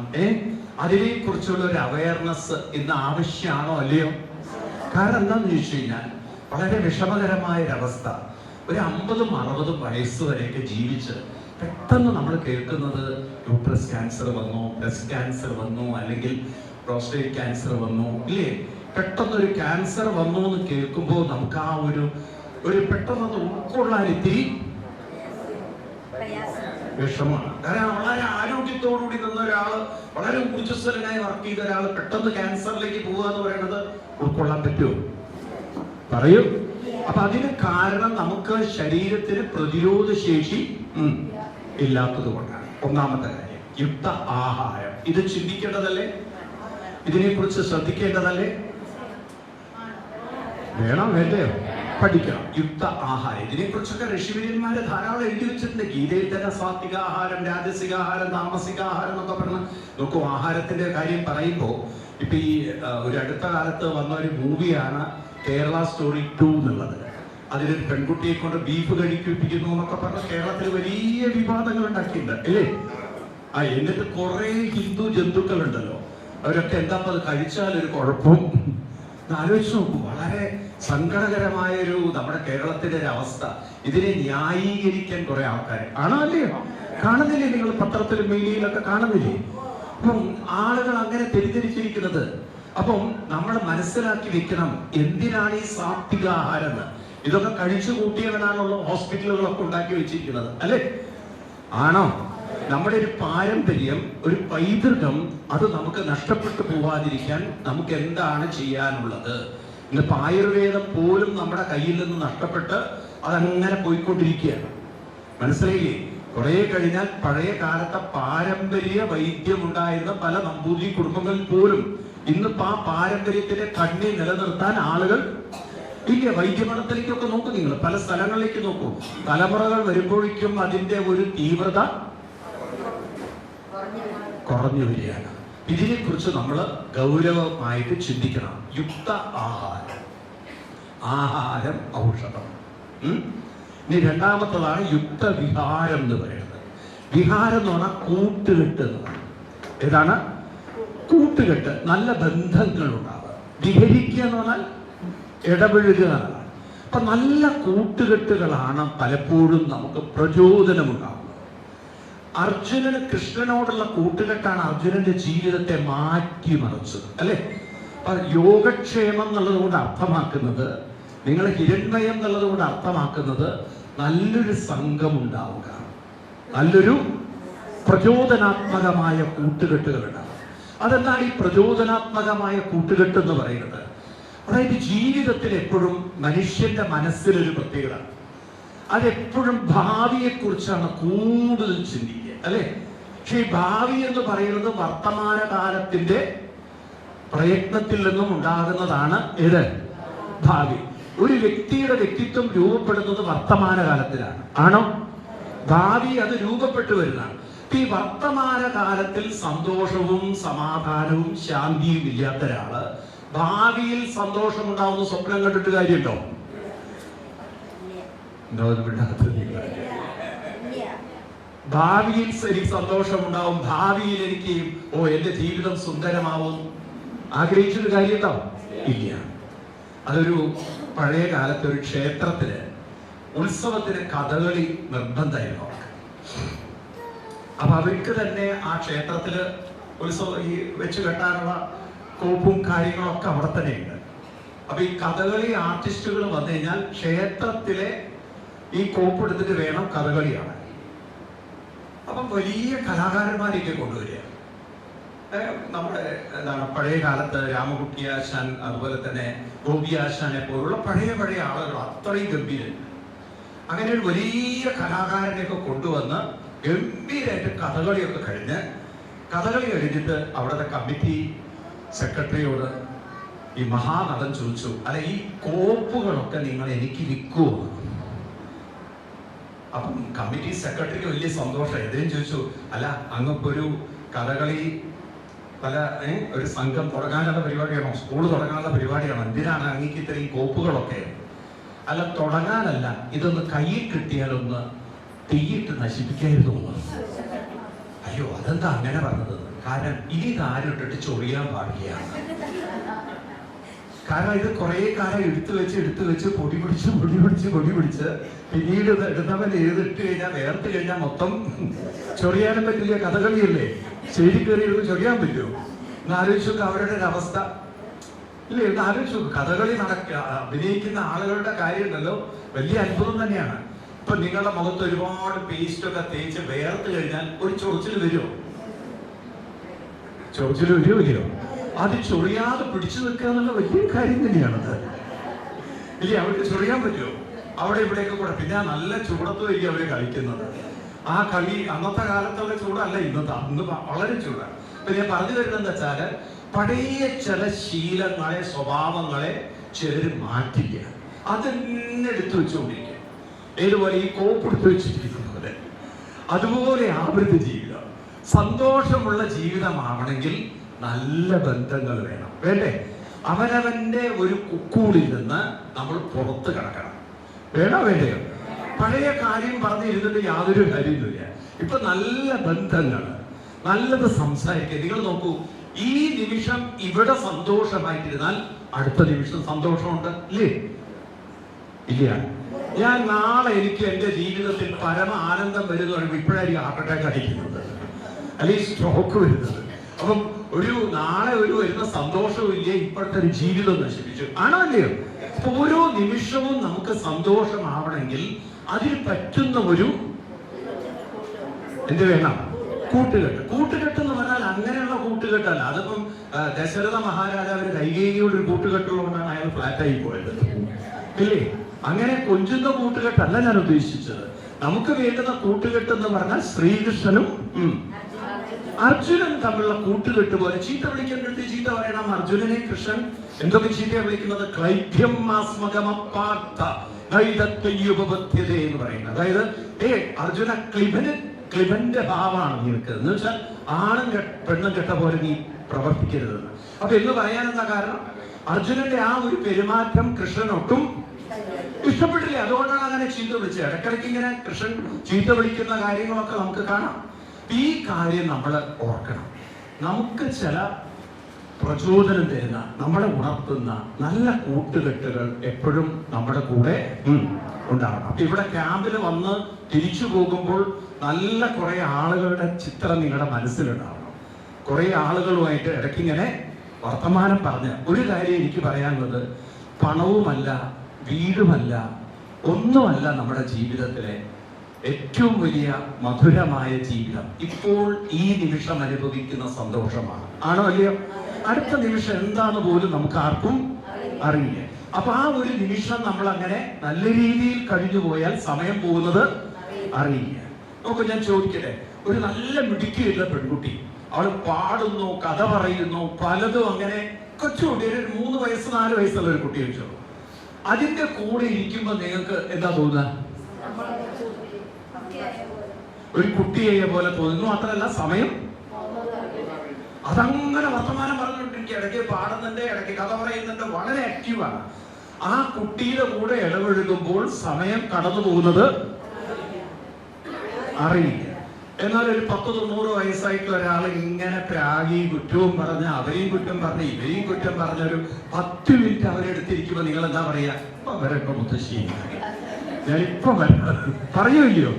അതിനെ കുറിച്ചുള്ള ഒരു അവയർനെസ് ഇന്ന് ആവശ്യമാണോ അല്ലയോ? കാരണം എന്താണെന്ന് ചോദിച്ചു കഴിഞ്ഞാൽ വളരെ വിഷമകരമായ ഒരവസ്ഥ. ഒരു 50-60 വയസ്സ് വരെയൊക്കെ ജീവിച്ച് പെട്ടെന്ന് നമ്മൾ കേൾക്കുന്നത് യൂട്രസ് ക്യാൻസർ വന്നു, ബ്രസ്റ്റ് ക്യാൻസർ വന്നു, അല്ലെങ്കിൽ പ്രോസ്റ്റേറ്റ് ക്യാൻസർ വന്നു, ഇല്ലേ? പെട്ടെന്നൊരു ക്യാൻസർ വന്നു എന്ന് കേൾക്കുമ്പോൾ നമുക്ക് ആ ഒരു പെട്ടെന്ന് ഉൾക്കൊള്ളാൻ ഇത്തിരി വിഷമമാണ്. കാരണം വളരെ ആരോഗ്യത്തോടുകൂടി നിന്ന ഒരാള്, വളരെ ഊർജ്ജസ്വലനായി വർക്ക് ചെയ്ത ഒരാള് പെട്ടെന്ന് ക്യാൻസറിലേക്ക് പോവുക എന്ന് പറയുന്നത് ഉൾക്കൊള്ളാൻ പറ്റുമോ? പറയൂ. അപ്പൊ അതിന് കാരണം നമുക്ക് ശരീരത്തിന് പ്രതിരോധ ശേഷി ഇല്ലാത്തത് കൊണ്ടാണ്. ഒന്നാമത്തെ കാര്യം യുക്ത ആഹാരം. ഇത് ചിന്തിക്കേണ്ടതല്ലേ? ഇതിനെക്കുറിച്ച് ശ്രദ്ധിക്കേണ്ടതല്ലേ? വേണം വേണ്ടയോ? പഠിക്കണം. യുക്ത ആഹാരം ഇതിനെക്കുറിച്ചൊക്കെ ഋഷിവര്യന്മാര് ധാരാളം എഴുതി വെച്ചിട്ടുണ്ട്. ഗീതയിൽ തന്നെ സാത്വികാഹാരം, രാജസികാഹാരം, താമസികാഹാരം എന്നൊക്കെ പറഞ്ഞ് നോക്കൂ. ആഹാരത്തിന്റെ കാര്യം പറയുമ്പോൾ ഇപ്പൊ ഈ ഒരു അടുത്ത കാലത്ത് വന്ന ഒരു മൂവിയാണ് കേരള സ്റ്റോറി 2 എന്നുള്ളത്. അതിലൊരു പെൺകുട്ടിയെ കൊണ്ട് ബീഫ് കഴിപ്പിക്കുന്നു എന്നൊക്കെ പറഞ്ഞ കേരളത്തിൽ വലിയ വിവാദങ്ങൾ ഉണ്ടാക്കിയിട്ടുണ്ട് അല്ലേ? എന്നിട്ട് കുറെ ഹിന്ദു ജന്തുക്കളുണ്ടല്ലോ, അവരൊക്കെ എന്താ അത് കഴിച്ചാൽ ഒരു കുഴപ്പം. ആലോചിച്ച് നോക്കൂ, വളരെ സങ്കടകരമായ നമ്മുടെ കേരളത്തിന്റെ ഒരു അവസ്ഥ. ഇതിനെ ന്യായീകരിക്കാൻ കുറെ ആൾക്കാർ ആണോ അല്ലയോ? കാണുന്നില്ലേ നിങ്ങൾ പത്രത്തിലും മീഡിയയിലൊക്കെ കാണുന്നില്ലേ? അപ്പം ആളുകൾ അങ്ങനെ തെറ്റിദ്ധരിച്ചിരിക്കുന്നത്. അപ്പം നമ്മൾ മനസ്സിലാക്കി വെക്കണം, എന്തിനാണ് ഈ സാത്വിക ആഹാരം എന്ന്. ഇതൊക്കെ കഴിച്ചു കൂട്ടിയവനാണുള്ള ഹോസ്പിറ്റലുകളൊക്കെ ഉണ്ടാക്കി വെച്ചിരിക്കുന്നത് അല്ലേ? ആണോ? നമ്മുടെ ഒരു പാരമ്പര്യം, ഒരു പൈതൃകം, അത് നമുക്ക് നഷ്ടപ്പെട്ടു പോവാതിരിക്കാൻ നമുക്ക് എന്താണ് ചെയ്യാനുള്ളത്? ഇന്നിപ്പോ ആയുർവേദം പോലും നമ്മുടെ കയ്യിൽ നിന്ന് നഷ്ടപ്പെട്ട് അതങ്ങനെ പോയിക്കൊണ്ടിരിക്കുകയാണ്. മനസ്സിലായില്ലേ? കുറെ കഴിഞ്ഞാൽ പഴയ കാലത്തെ പാരമ്പര്യ വൈദ്യം ഉണ്ടായിരുന്ന പല നമ്പൂതിരി കുടുംബങ്ങളിൽ പോലും ഇന്നിപ്പോ ആ പാരമ്പര്യത്തിന്റെ കണ്ണി നിലനിർത്താൻ ആളുകൾ ഇല്ല. വൈദ്യമഠത്തിലേക്കൊക്കെ നോക്കൂ നിങ്ങൾ, പല സ്ഥലങ്ങളിലേക്ക് നോക്കൂ. തലമുറകൾ വരുമ്പോഴേക്കും അതിന്റെ ഒരു തീവ്രത കുറഞ്ഞു വരികയാണ്. ഇതിനെക്കുറിച്ച് നമ്മൾ ഗൗരവമായിട്ട് ചിന്തിക്കണം. യുക്ത ആഹാരം, ആഹാരം ഔഷധം. ഇനി രണ്ടാമത്തതാണ് യുക്ത വിഹാരം എന്ന് പറയുന്നത്. വിഹാരം എന്ന് പറഞ്ഞാൽ കൂട്ടുകെട്ട് എന്നാണ്. ഏതാണ് കൂട്ടുകെട്ട്? നല്ല ബന്ധങ്ങൾ ഉണ്ടാവുക. വിഹരിക്കുക എന്ന് പറഞ്ഞാൽ ഇടപഴകുക എന്നാണ്. അപ്പൊ നല്ല കൂട്ടുകെട്ടുകളാണ് പലപ്പോഴും നമുക്ക് പ്രചോദനമുണ്ടാവുന്നത്. അർജുനന് കൃഷ്ണനോടുള്ള കൂട്ടുകെട്ടാണ് അർജുനന്റെ ജീവിതത്തെ മാറ്റിമറിച്ചത് അല്ലെ? യോഗക്ഷേമം എന്നുള്ളത് കൊണ്ട് അർത്ഥമാക്കുന്നത്, നിങ്ങൾ ഹിരണ്മയം എന്നുള്ളത് കൊണ്ട് അർത്ഥമാക്കുന്നത് നല്ലൊരു സംഘം ഉണ്ടാവുക, നല്ലൊരു പ്രചോദനാത്മകമായ കൂട്ടുകെട്ടുകൾ ഉണ്ടാവുക. അതെന്താണ് ഈ പ്രചോദനാത്മകമായ കൂട്ടുകെട്ട് എന്ന് പറയുന്നത്? അതായത് ജീവിതത്തിൽ എപ്പോഴും മനുഷ്യന്റെ മനസ്സിലൊരു പ്രത്യേകത, അതെപ്പോഴും ഭാവിയെ കുറിച്ചാണ് കൂടുതൽ ചിന്തിക്കുക അല്ലെ? പക്ഷെ ഈ ഭാവി എന്ന് പറയുന്നത് വർത്തമാനകാലത്തിന്റെ പ്രയത്നത്തിൽ നിന്നും ഉണ്ടാകുന്നതാണ്. ഏത് ഭാവി? ഒരു വ്യക്തിയുടെ വ്യക്തിത്വം രൂപപ്പെടുന്നത് വർത്തമാനകാലത്തിലാണ്, ആണോ? ഭാവി അത് രൂപപ്പെട്ടു വരുന്നതാണ്. ഈ വർത്തമാനകാലത്തിൽ സന്തോഷവും സമാധാനവും ശാന്തിയും ഇല്ലാത്ത ഒരാള് ഭാവിയിൽ സന്തോഷമുണ്ടാവുന്ന സ്വപ്നം കണ്ടിട്ട് കാര്യമുണ്ടോ? ഭാവിയിൽ എനിക്ക് സന്തോഷമുണ്ടാവും, ഭാവിയിൽ എനിക്ക് എന്റെ ജീവിതം സുന്ദരമാവും ആഗ്രഹിച്ചൊരു കാര്യമുണ്ടോ? ഇല്ല. അതൊരു പഴയ കാലത്ത് ഒരു ക്ഷേത്രത്തില് ഉത്സവത്തിന് കഥകളി നിർബന്ധമായിരുന്നു. അപ്പൊ അവർക്ക് തന്നെ ആ ക്ഷേത്രത്തില് ഉത്സവം ഈ വെച്ച് കെട്ടാനുള്ള കോപ്പും കാര്യങ്ങളൊക്കെ അവിടെ തന്നെ ഉണ്ട്. അപ്പൊ ഈ കഥകളി ആർട്ടിസ്റ്റുകൾ വന്നു കഴിഞ്ഞാൽ ക്ഷേത്രത്തിലെ ഈ കോപ്പ് എടുത്തിട്ട് വേണം കഥകളിയാണ്. അപ്പം വലിയ കലാകാരന്മാരെയൊക്കെ കൊണ്ടുവരിക. നമ്മുടെ എന്താണ് പഴയ കാലത്ത് രാമകുട്ടിയാശാൻ, അതുപോലെ തന്നെ ഗോപിയാശാനെ പോലുള്ള പഴയ ആളുകൾ അത്രയും ഗംഭീരമുണ്ട്. അങ്ങനെ ഒരു വലിയ കലാകാരനെയൊക്കെ കൊണ്ടുവന്ന് ഗംഭീരമായിട്ട് കഥകളിയൊക്കെ കഥകളി കഴിഞ്ഞിട്ട് അവിടുത്തെ കമ്മിറ്റി സെക്രട്ടറിയോട് ഈ മഹാനടൻ ചോദിച്ചു, അല്ല ഈ കോപ്പുകളൊക്കെ നിങ്ങൾ എനിക്ക് വിൽക്കുമോ? അപ്പം കമ്മിറ്റി സെക്രട്ടറിക്ക് വലിയ സന്തോഷം. എതിരും ചോദിച്ചു, അല്ല അങ്ങപ്പോ ഒരു കഥകളി ഒരു സംഘം തുടങ്ങാനുള്ള പരിപാടിയാണോ? സ്കൂൾ തുടങ്ങാനുള്ള പരിപാടിയാണോ? എന്തിനാണ് അങ്ങേക്ക് ഇത്രയും കോപ്പുകളൊക്കെ? അല്ല, തുടങ്ങാനല്ല, ഇതൊന്ന് കയ്യിൽ കിട്ടിയാലൊന്ന് തീയിട്ട് നശിപ്പിക്കായിരുന്നു. അയ്യോ, അതെന്താ അങ്ങനെ പറഞ്ഞത്? കാരണം ഇനി ആരും ഇട്ടിട്ട് ചൊറിയാൻ പാടില്ല. കാരണം ഇത് കുറെ കാലം എടുത്തു വെച്ച് പൊടി പിടിച്ച് പിന്നീട് ഇടുന്നവൻ എഴുതിട്ട് കഴിഞ്ഞാൽ വേർത്ത് കഴിഞ്ഞാൽ മൊത്തം ചൊറിയാനും പറ്റില്ല. കഥകളിയല്ലേ, ശരി കയറി ഇരുന്ന് ചൊറിയാൻ പറ്റുമോ? എന്ന് ആലോചിച്ചു അവരുടെ ഒരു അവസ്ഥ ഇല്ലേ? എന്ന് ആലോചിച്ചു. കഥകളി അഭിനയിക്കുന്ന ആളുകളുടെ കാര്യം ഉണ്ടല്ലോ, വലിയ അത്ഭുതം തന്നെയാണ്. ഇപ്പൊ നിങ്ങളുടെ മുഖത്ത് ഒരുപാട് പേസ്റ്റൊക്കെ തേച്ച് വേർത്ത് കഴിഞ്ഞാൽ ഒരു ചൊറിച്ചിൽ വരുമോ? ചൊറിച്ചിൽ വരുമോ? അത് ചൊറിയാതെ പിടിച്ചു നിൽക്കുക എന്നുള്ള വലിയ കാര്യം തന്നെയാണത് ഇല്ലേ? അവർക്ക് ചൊറിയാൻ പറ്റുമോ? അവിടെ ഇവിടെയൊക്കെ കൂടെ. പിന്നെ നല്ല ചൂടത്തുമായിരിക്കും അവര് കളിക്കുന്നത്. ആ കളി അന്നത്തെ കാലത്തുള്ള ചൂടല്ല ഇന്നത്തെ. അന്ന് വളരെ ചൂടാണ്. അപ്പൊ ഞാൻ പറഞ്ഞു വരുന്നത് എന്താ വെച്ചാല്, പഴയ ചില ശീലങ്ങളെ, സ്വഭാവങ്ങളെ ചിലര് മാറ്റില്ല. അതെന്നെ എടുത്തു വെച്ചുകൊണ്ടിരിക്കും. ഏതുപോലെ ഈ കോപ്പെടുത്തു വെച്ചിരിക്കുന്ന പോലെ. അതുപോലെ ആവൃത്തി ജീവിതം, സന്തോഷമുള്ള ജീവിതമാവണമെങ്കിൽ നല്ല ബന്ധങ്ങൾ വേണ്ടേ? അവനവന്റെ ഒരു കുക്കൂടിൽ നിന്ന് നമ്മൾ പുറത്ത് കിടക്കണം. വേണോ വേണ്ടയോ? പഴയ കാര്യം പറഞ്ഞിരുന്നിട്ട് യാതൊരു കാര്യമില്ല. ഇപ്പൊ നല്ല ബന്ധങ്ങൾ, നല്ലത് സംസാരിക്കുക. നിങ്ങൾ നോക്കൂ, ഈ നിമിഷം ഇവിടെ സന്തോഷമായിട്ടിരുന്നാൽ അടുത്ത നിമിഷം സന്തോഷമുണ്ട്, ഇല്ലേ? ഇല്ല. ഞാൻ നാളെ എനിക്ക് എന്റെ ജീവിതത്തിൽ പരമ ആനന്ദം വരുന്ന പറയുമ്പോൾ ഇപ്പോഴായിരിക്കും ഹാർട്ട് അറ്റാക്ക് അടിക്കുന്നത്, അല്ലെങ്കിൽ സ്ട്രോക്ക് വരുന്നത്. അപ്പം നാളെ വരുന്ന സന്തോഷവും ഇല്ലേ, ഇപ്പോഴത്തെ ഒരു ജീവിതം നശിപ്പിച്ചു. ആണോ അല്ലയോ? ഓരോ നിമിഷവും നമുക്ക് സന്തോഷമാവണമെങ്കിൽ അതിന് പറ്റുന്ന എന്ത് വേണം? കൂട്ടുകെട്ട്. കൂട്ടുകെട്ട് എന്ന് പറഞ്ഞാൽ അങ്ങനെയുള്ള കൂട്ടുകെട്ടല്ല. അതിപ്പം ദശരഥ മഹാരാജാവിന് കൈകേയിയോട് ഒരു കൂട്ടുകെട്ടുള്ളതുകൊണ്ടാണ് അയാൾ ഫ്ലാറ്റായി പോയത്, ഇല്ലേ? അങ്ങനെ കൊഞ്ചുന്ന കൂട്ടുകെട്ടല്ല ഞാൻ ഉദ്ദേശിച്ചത്. നമുക്ക് വേണ്ടുന്ന കൂട്ടുകെട്ട് എന്ന് പറഞ്ഞാൽ ശ്രീകൃഷ്ണനും അർജുനൻ തമ്മിലുള്ള കൂട്ടുകെട്ട് പോലെ. ചീത്ത വിളിക്കേണ്ടത് ചീത്ത പറയണം. അർജുനനെ കൃഷ്ണൻ എന്തൊക്കെ ചീത്തയാണ് വിളിക്കുന്നത്? ക്ലൈഭ്യം മാസ്മകമപ്പാർത്ഥ നൈതത്വയുപപദ്ധ്യത എന്ന് പറയുന്നത്. അതായത് അർജുന, ക്ലിബന്റെ ഭാവമാണ് നിനക്ക്, എന്ന് വെച്ചാൽ ആണും പെണ്ണും കെട്ട പോലെ നീ പ്രവർത്തിക്കരുതെന്ന്. അപ്പൊ എന്ന് പറയാനെന്താ കാരണം? അർജുനന്റെ ആ ഒരു പെരുമാറ്റം കൃഷ്ണനൊട്ടും ഇഷ്ടപ്പെട്ടില്ല. അതുകൊണ്ടാണ് അങ്ങനെ ചീത്ത വിളിച്ചത്. ഇടയ്ക്കിടയ്ക്ക് ഇങ്ങനെ കൃഷ്ണൻ ചീത്ത വിളിക്കുന്ന കാര്യങ്ങളൊക്കെ നമുക്ക് കാണാം. ഈ കാര്യം നമ്മൾ ഓർക്കണം. നമുക്ക് ചില പ്രചോദനം തരുന്ന, നമ്മളെ ഉണർത്തുന്ന നല്ല കൂട്ടുകെട്ടുകൾ എപ്പോഴും നമ്മുടെ കൂടെ ഉണ്ടാകണം. അപ്പൊ ഇവിടെ ക്യാമ്പിൽ വന്ന് തിരിച്ചു പോകുമ്പോൾ നല്ല കുറെ ആളുകളുടെ ചിത്രം നിങ്ങളുടെ മനസ്സിലുണ്ടാവണം. കുറെ ആളുകളുമായിട്ട് ഇടയ്ക്കിങ്ങനെ വർത്തമാനം പറഞ്ഞ് ഒരു കാര്യം എനിക്ക് പറയാനുള്ളത്, പണവുമല്ല വീടുമല്ല ഒന്നുമല്ല നമ്മുടെ ജീവിതത്തിലെ ഏറ്റവും വലിയ മധുരമായ ജീവിതം ഇപ്പോൾ ഈ നിമിഷം അനുഭവിക്കുന്ന സന്തോഷമാണ്. ആണോ അല്ലയോ? അടുത്ത നിമിഷം എന്താന്ന് പോലും നമുക്ക് ആർക്കും അറിയില്ല. അപ്പൊ ആ ഒരു നിമിഷം നമ്മൾ അങ്ങനെ നല്ല രീതിയിൽ കഴിഞ്ഞു പോയാൽ സമയം പോകുന്നത് അറിയില്ല. നോക്കൂ, ഞാൻ ചോദിക്കട്ടെ, ഒരു നല്ല മിടുക്കിയുള്ള പെൺകുട്ടി, അവൾ പാടുന്നു, കഥ പറയുന്നു, പലതും അങ്ങനെ കൊച്ചുകുട്ടി, ഒരു 3 വയസ്സ് 4 വയസ്സുള്ള ഒരു കുട്ടി വെച്ചോളൂ, അതിന്റെ കൂടെ ഇരിക്കുമ്പോ നിങ്ങൾക്ക് എന്താ തോന്നുക? ഒരു കുട്ടിയെ പോലെ തോന്നുന്നു. മാത്രമല്ല സമയം അതങ്ങനെ വർത്തമാനം പറഞ്ഞുകൊണ്ടിരിക്കുക. ഇടയ്ക്ക് പാടുന്നുണ്ട്, ഇടയ്ക്ക് കഥ പറയുന്നുണ്ട്, വളരെ ആക്റ്റീവാണ്. ആ കുട്ടിയുടെ കൂടെ ഇടപഴകുമ്പോൾ സമയം കടന്നു പോകുന്നത് അറിയില്ല. എന്നാൽ ഒരു 10-90 വയസ്സായിട്ടുള്ള ഒരാൾ ഇങ്ങനെ പ്രാഗി കുറ്റവും പറഞ്ഞ് അവരെയും കുറ്റം പറഞ്ഞ് ഇവരെയും കുറ്റം പറഞ്ഞ ഒരു 10 മിനിറ്റ് അവരെടുത്തിരിക്കുമ്പോ നിങ്ങൾ എന്താ പറയാ? ഇപ്പൊ വരട്ടോ മുത്തശ്ശി, ഞാനിപ്പൊ പറയുമല്ലോ,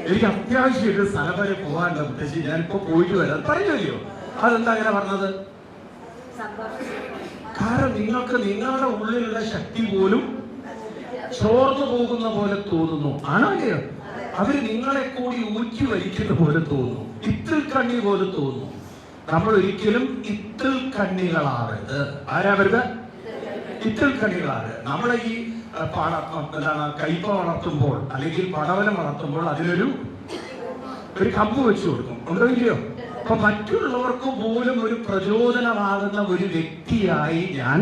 എനിക്ക് അത്യാവശ്യമായിട്ട് സ്ഥലം വരെ പോകാനുണ്ട് മുത്തശ്ശി, ഞാനിപ്പോ പോയിട്ട് വരാം പറയുമല്ലോ. അതെന്താ അങ്ങനെ പറഞ്ഞത്? കാരണം നിങ്ങൾക്ക് നിങ്ങളുടെ ഉള്ളിലുള്ള ശക്തി പോലും ചോർന്നു പോകുന്ന പോലെ തോന്നുന്നു. ആണോ അല്ലയോ? അവര് നിങ്ങളെ കൂടി ഊറ്റി വലിക്കുന്ന പോലെ തോന്നുന്നു, ഇത്തിൽ കണ്ണി പോലെ തോന്നുന്നു. നമ്മൾ ഒരിക്കലും ഇത്തിൽ കണ്ണികളാവരുത്. ആരാ വരുക? ഇത്തിൽ കണ്ണികളാണ്. നമ്മളെ ഈ കയ്പ വളർത്തുമ്പോൾ അല്ലെങ്കിൽ പടവല വളർത്തുമ്പോൾ അതിനൊരു കമ്പ് വെച്ചു കൊടുക്കും, ഉണ്ടോ ഇല്ലയോ? അപ്പൊ മറ്റുള്ളവർക്ക് പോലും ഒരു പ്രചോദനമാകുന്ന ഒരു വ്യക്തിയായി ഞാൻ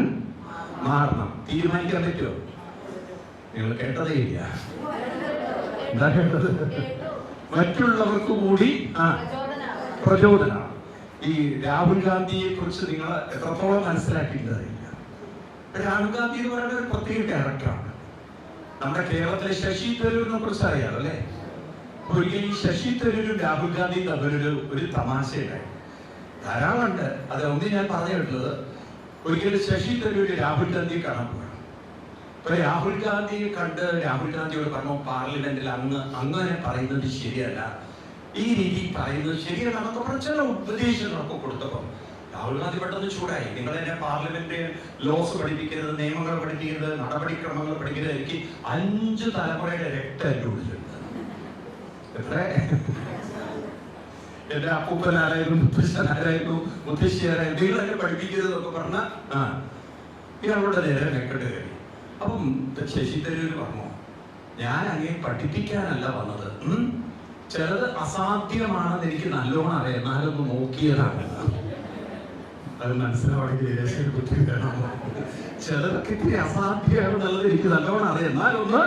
മാറണം. തീരുമാനിക്കാൻ പറ്റുമോ? നിങ്ങൾ കേട്ടതേ ഇല്ല. എന്താ കേട്ടത്? മറ്റുള്ളവർക്ക് കൂടി പ്രചോദനം. ഈ രാഹുൽ ഗാന്ധിയെ കുറിച്ച് നിങ്ങൾ എത്രത്തോളം മനസ്സിലാക്കിയിട്ടില്ല. രാഹുൽ ഗാന്ധി എന്ന് പറയുന്ന ഒരു പ്രത്യേക ക്യാരക്ടറാണ്. നമ്മുടെ കേരളത്തിലെ ശശി തരൂരിനെ കുറിച്ച് അറിയാലോ അല്ലെ? ഒരിക്കലും ഈ ശശി തരൂരും രാഹുൽ ഗാന്ധിയും തമ്മിലൊരു തമാശയുണ്ടായി. ധാരാളം ഉണ്ട്. അത് ഒന്ന് ഞാൻ പറഞ്ഞിട്ടുള്ളത്, ഒരിക്കലും ശശി തരൂര് രാഹുൽ ഗാന്ധിയെ കാണാൻ പോകണം. അപ്പൊ രാഹുൽ ഗാന്ധിയെ കണ്ട് രാഹുൽ ഗാന്ധിയോട് പറഞ്ഞു, പാർലമെന്റിൽ അങ്ങനെ പറയുന്നത് ശരിയല്ല, ഈ രീതി പറയുന്നത് ശരിയല്ല, ചില ഉപദേശങ്ങളൊക്കെ കൊടുത്തപ്പോ രാഹുൽ ഗാന്ധി പെട്ടെന്ന് ചൂടായി. നിങ്ങൾ എന്നെ പാർലമെന്റ് ലോസ് പഠിപ്പിക്കരുത്, നിയമങ്ങൾ പഠിപ്പിക്കരുത്, നടപടിക്രമങ്ങൾ പഠിക്കരുത്, എനിക്ക് 5 തലമുറയുടെ രക്തം എന്റെ ഉള്ളിലുണ്ട്. എത്ര എന്റെ അപ്പൂപ്പനാരായിരുന്നു, മുത്തശ്ശനാരായിരുന്നു, മുത്തശ്ശിയാരായിരുന്നു, നിങ്ങൾ എന്നെ പഠിപ്പിക്കരുത് എന്നൊക്കെ പറഞ്ഞ ഇയാളുടെ നേരെ രംഗട്ട് കയറി. അപ്പം ശശി തരൂര് പറഞ്ഞു, ഞാൻ അങ്ങനെ പഠിപ്പിക്കാനല്ല വന്നത്, ചിലത് അസാധ്യമാണെന്ന് എനിക്ക് നല്ലോണം അറിയാം, എന്നാലൊന്ന് നോക്കിയതാണ്. അത് മനസ്സിലാവണമെങ്കിൽ ബുദ്ധി വേണം. ചിലതൊക്കെ ഇത്തിരി അസാധ്യമാണെന്നുള്ളത് എനിക്ക് നല്ലോണം അറിയാം, എന്നാലൊന്ന്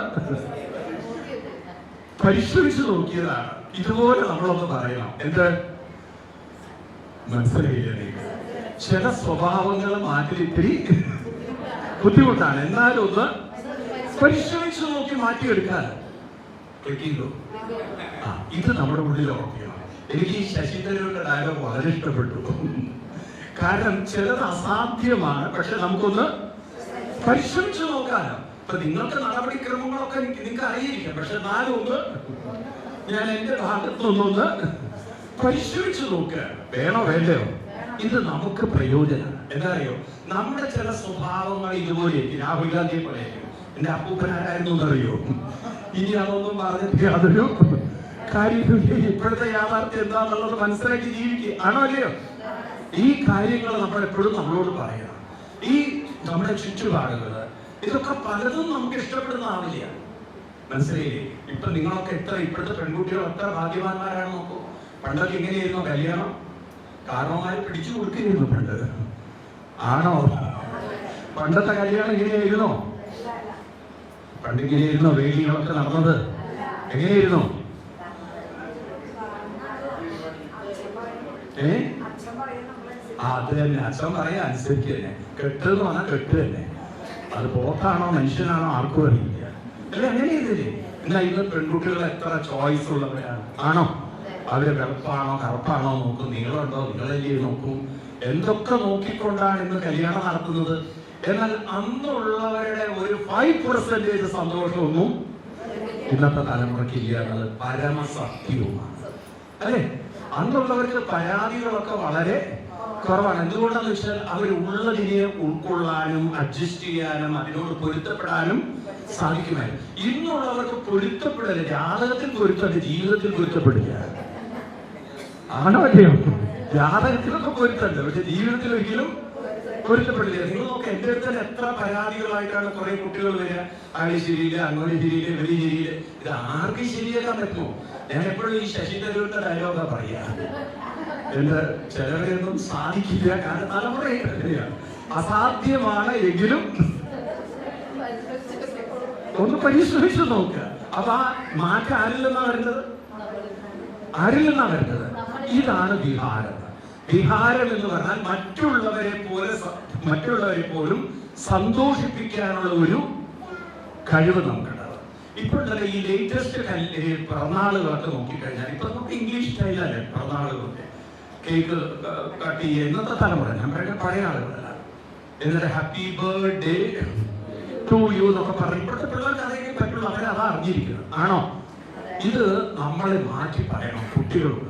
പരിശ്രമിച്ചു നോക്കിയതാണ്. ഇതുപോലെ നമ്മളൊന്ന് പറയണം. എന്ത് മനസ്സിലായില്ലേ? ചില സ്വഭാവങ്ങൾ മാറ്റി ഇത്തിരി ബുദ്ധിമുട്ടാണ്, എന്നാലും ഒന്ന് പരിശ്രമിച്ചു നോക്കുക. നോക്കി മാറ്റിയെടുക്കാൻ പറ്റിയല്ലോ. ഇത് നമ്മുടെ ഉള്ളിൽ ഉറപ്പിക്കണം. എനിക്ക് ഈ ശശി തരൂരിന്റെ ഡയലോഗ് വളരെ ഇഷ്ടപ്പെട്ടു. കാരണം ചിലത് അസാധ്യമാണ്, പക്ഷെ നമുക്കൊന്ന് പരിശ്രമിച്ചു നോക്കാനോ. ഇപ്പൊ നിങ്ങൾക്ക് നടപടിക്രമങ്ങളൊക്കെ നിങ്ങൾക്ക് അറിയിരിക്കാം, പക്ഷെ എന്നാലും ഒന്ന് ഞാൻ എന്റെ ഭാഗത്തുനിന്നൊന്ന് പരിശോധിച്ചു നോക്കുക. വേണോ വേണ്ടയോ? ഇത് നമുക്ക് പ്രയോജനമാണ്. എന്താ അറിയോ, നമ്മുടെ ചില സ്വഭാവങ്ങൾ ഇതുപോലെ രാഹുൽ ഗാന്ധിയെ പോലെ എന്റെ അപ്പൂപ്പനാരായിരുന്നു എന്നറിയോ. ഇനി അതൊന്നും പറഞ്ഞിട്ട് യാതൊരു കാര്യമില്ല. ഇപ്പോഴത്തെ യാഥാർത്ഥ്യം എന്താണെന്നുള്ളത് മനസ്സിലാക്കി ജീവിക്കുക ആണോ അല്ലയോ? ഈ കാര്യങ്ങൾ നമ്മൾ എപ്പോഴും നമ്മളോട് പറയണം. ഈ നമ്മുടെ ചുറ്റുപാടുകള് ഇതൊക്കെ പലതും നമുക്ക് ഇഷ്ടപ്പെടുന്നതാവില്ല. മനസ്സിലായില്ലേ? ഇപ്പൊ നിങ്ങളൊക്കെ ഇപ്പോഴത്തെ പെൺകുട്ടികൾ എത്ര ഭാഗ്യവാന്മാരാണ് നോക്കൂ. പണ്ടൊക്കെ എങ്ങനെയായിരുന്നു കല്യാണം? കാരണവന്മാര് പിടിച്ചു കൊടുക്കുകയായിരുന്നു പണ്ട്. ആണോ? പണ്ടത്തെ കല്യാണം എങ്ങനെയായിരുന്നോ? പണ്ടിങ്ങനെയായിരുന്നോ വേദികളൊക്കെ നടന്നത്? എങ്ങനെയായിരുന്നു? അത് തന്നെ, അച്ഛൻ പറയാ അനുസരിച്ച് തന്നെ. കെട്ട് എന്ന് പറഞ്ഞാൽ കെട്ട് തന്നെ. അത് പോത്താണോ മനുഷ്യനാണോ ആർക്കും അറിയില്ല. അല്ലെ അങ്ങനെയല്ലേ? എന്നാ ഇന്ന് പെൺകുട്ടികൾ എത്ര ചോയ്സ് ഉള്ളവരാണ്. ആണോ? അവര് വെളുപ്പാണോ കറുപ്പാണോ നോക്കും, നീളമുണ്ടോ നീളല്ലേ നോക്കും, എന്തൊക്കെ നോക്കിക്കൊണ്ടാണ് ഇന്ന് കല്യാണം നടത്തുന്നത്. എന്നാൽ അന്നുള്ളവരുടെ ഒരു 5% സന്തോഷമൊന്നും ഇന്നത്തെ തലമുറയ്ക്ക് ഇല്ല എന്നത് പരമസത്യവുമാണ്. അല്ലെ? അന്നുള്ളവർക്ക് പരാതികളൊക്കെ വളരെ കുറവാണ്. എന്തുകൊണ്ടാന്ന് വെച്ചാൽ അവർ ഉള്ളതിനെ ഉൾക്കൊള്ളാനും അഡ്ജസ്റ്റ് ചെയ്യാനും അതിനോട് പൊരുത്തപ്പെടാനും സാധിക്കുമായിരുന്നു. ഇന്നുള്ളവർക്ക് പൊരുത്തപ്പെടല്, ജാതകത്തിൽ പൊരുത്തല്ല, ജീവിതത്തിൽ പൊരുത്തപ്പെടില്ല. ആണോ അല്ലയോ? ജാതകത്തിലൊക്കെ പൊരുത്തല്ല, പക്ഷെ ജീവിതത്തിൽ ഒരിക്കലും പൊരുത്തപ്പെടില്ല. നിങ്ങൾ നോക്കുക, എന്റെ അടുത്ത് തന്നെ എത്ര പരാതികളായിട്ടാണ് കുറെ കുട്ടികൾ വരിക. ആളി ശരിയില്ല, അങ്ങനെ ശരിയില്ല, വലിയ ശരിയില്ല. ഇത് ആർക്കും ശരിയാക്കാൻ പറ്റുമോ? ഞാൻ എപ്പോഴും ഈ ശശി തരൂരിന്റെ ഡയലോഗാ പറയാ. എന്റെ ചിലവരെയൊന്നും സാധിക്കില്ല, കാരണം തലമുറ അസാധ്യമാണ് എങ്കിലും ഒന്ന് പരിശ്രമിച്ചു നോക്കുക. അപ്പൊ ആ മാറ്റം ആരിൽ നിന്നാ വരുന്നത്? ആരിൽ നിന്നാ വരുന്നത്? ഇതാണ് വിഹാരം. വിഹാരം എന്ന് പറഞ്ഞാൽ മറ്റുള്ളവരെ പോലും സന്തോഷിപ്പിക്കാനുള്ള ഒരു കഴിവ് നമുക്കുണ്ടാവും. ഇപ്പോൾ തന്നെ ഈ ലേറ്റസ്റ്റ് പിറന്നാളുകളൊക്കെ നോക്കിക്കഴിഞ്ഞാൽ ഇപ്പൊ നമുക്ക് ഇംഗ്ലീഷ് സ്റ്റൈലല്ലേ പിറന്നാളുകളൊക്കെ. കേക്ക് കട്ട് ചെയ്യുക ഇന്നത്തെ തലമുറ, ഞാൻ പറയുന്നത് പഴയ ആളുകളല്ല. എന്നിട്ട് ഹാപ്പി ബർത്ത്ഡേ ടു യു എന്നൊക്കെ പറഞ്ഞു ഇപ്പോഴത്തെ പിള്ളേർക്ക് അതെങ്കിലും പറ്റുള്ളൂ, അവരെ അതാ അറിഞ്ഞിരിക്കണം. ആണോ? ഇത് നമ്മളെ മാറ്റി പറയണം. കുട്ടികളോട്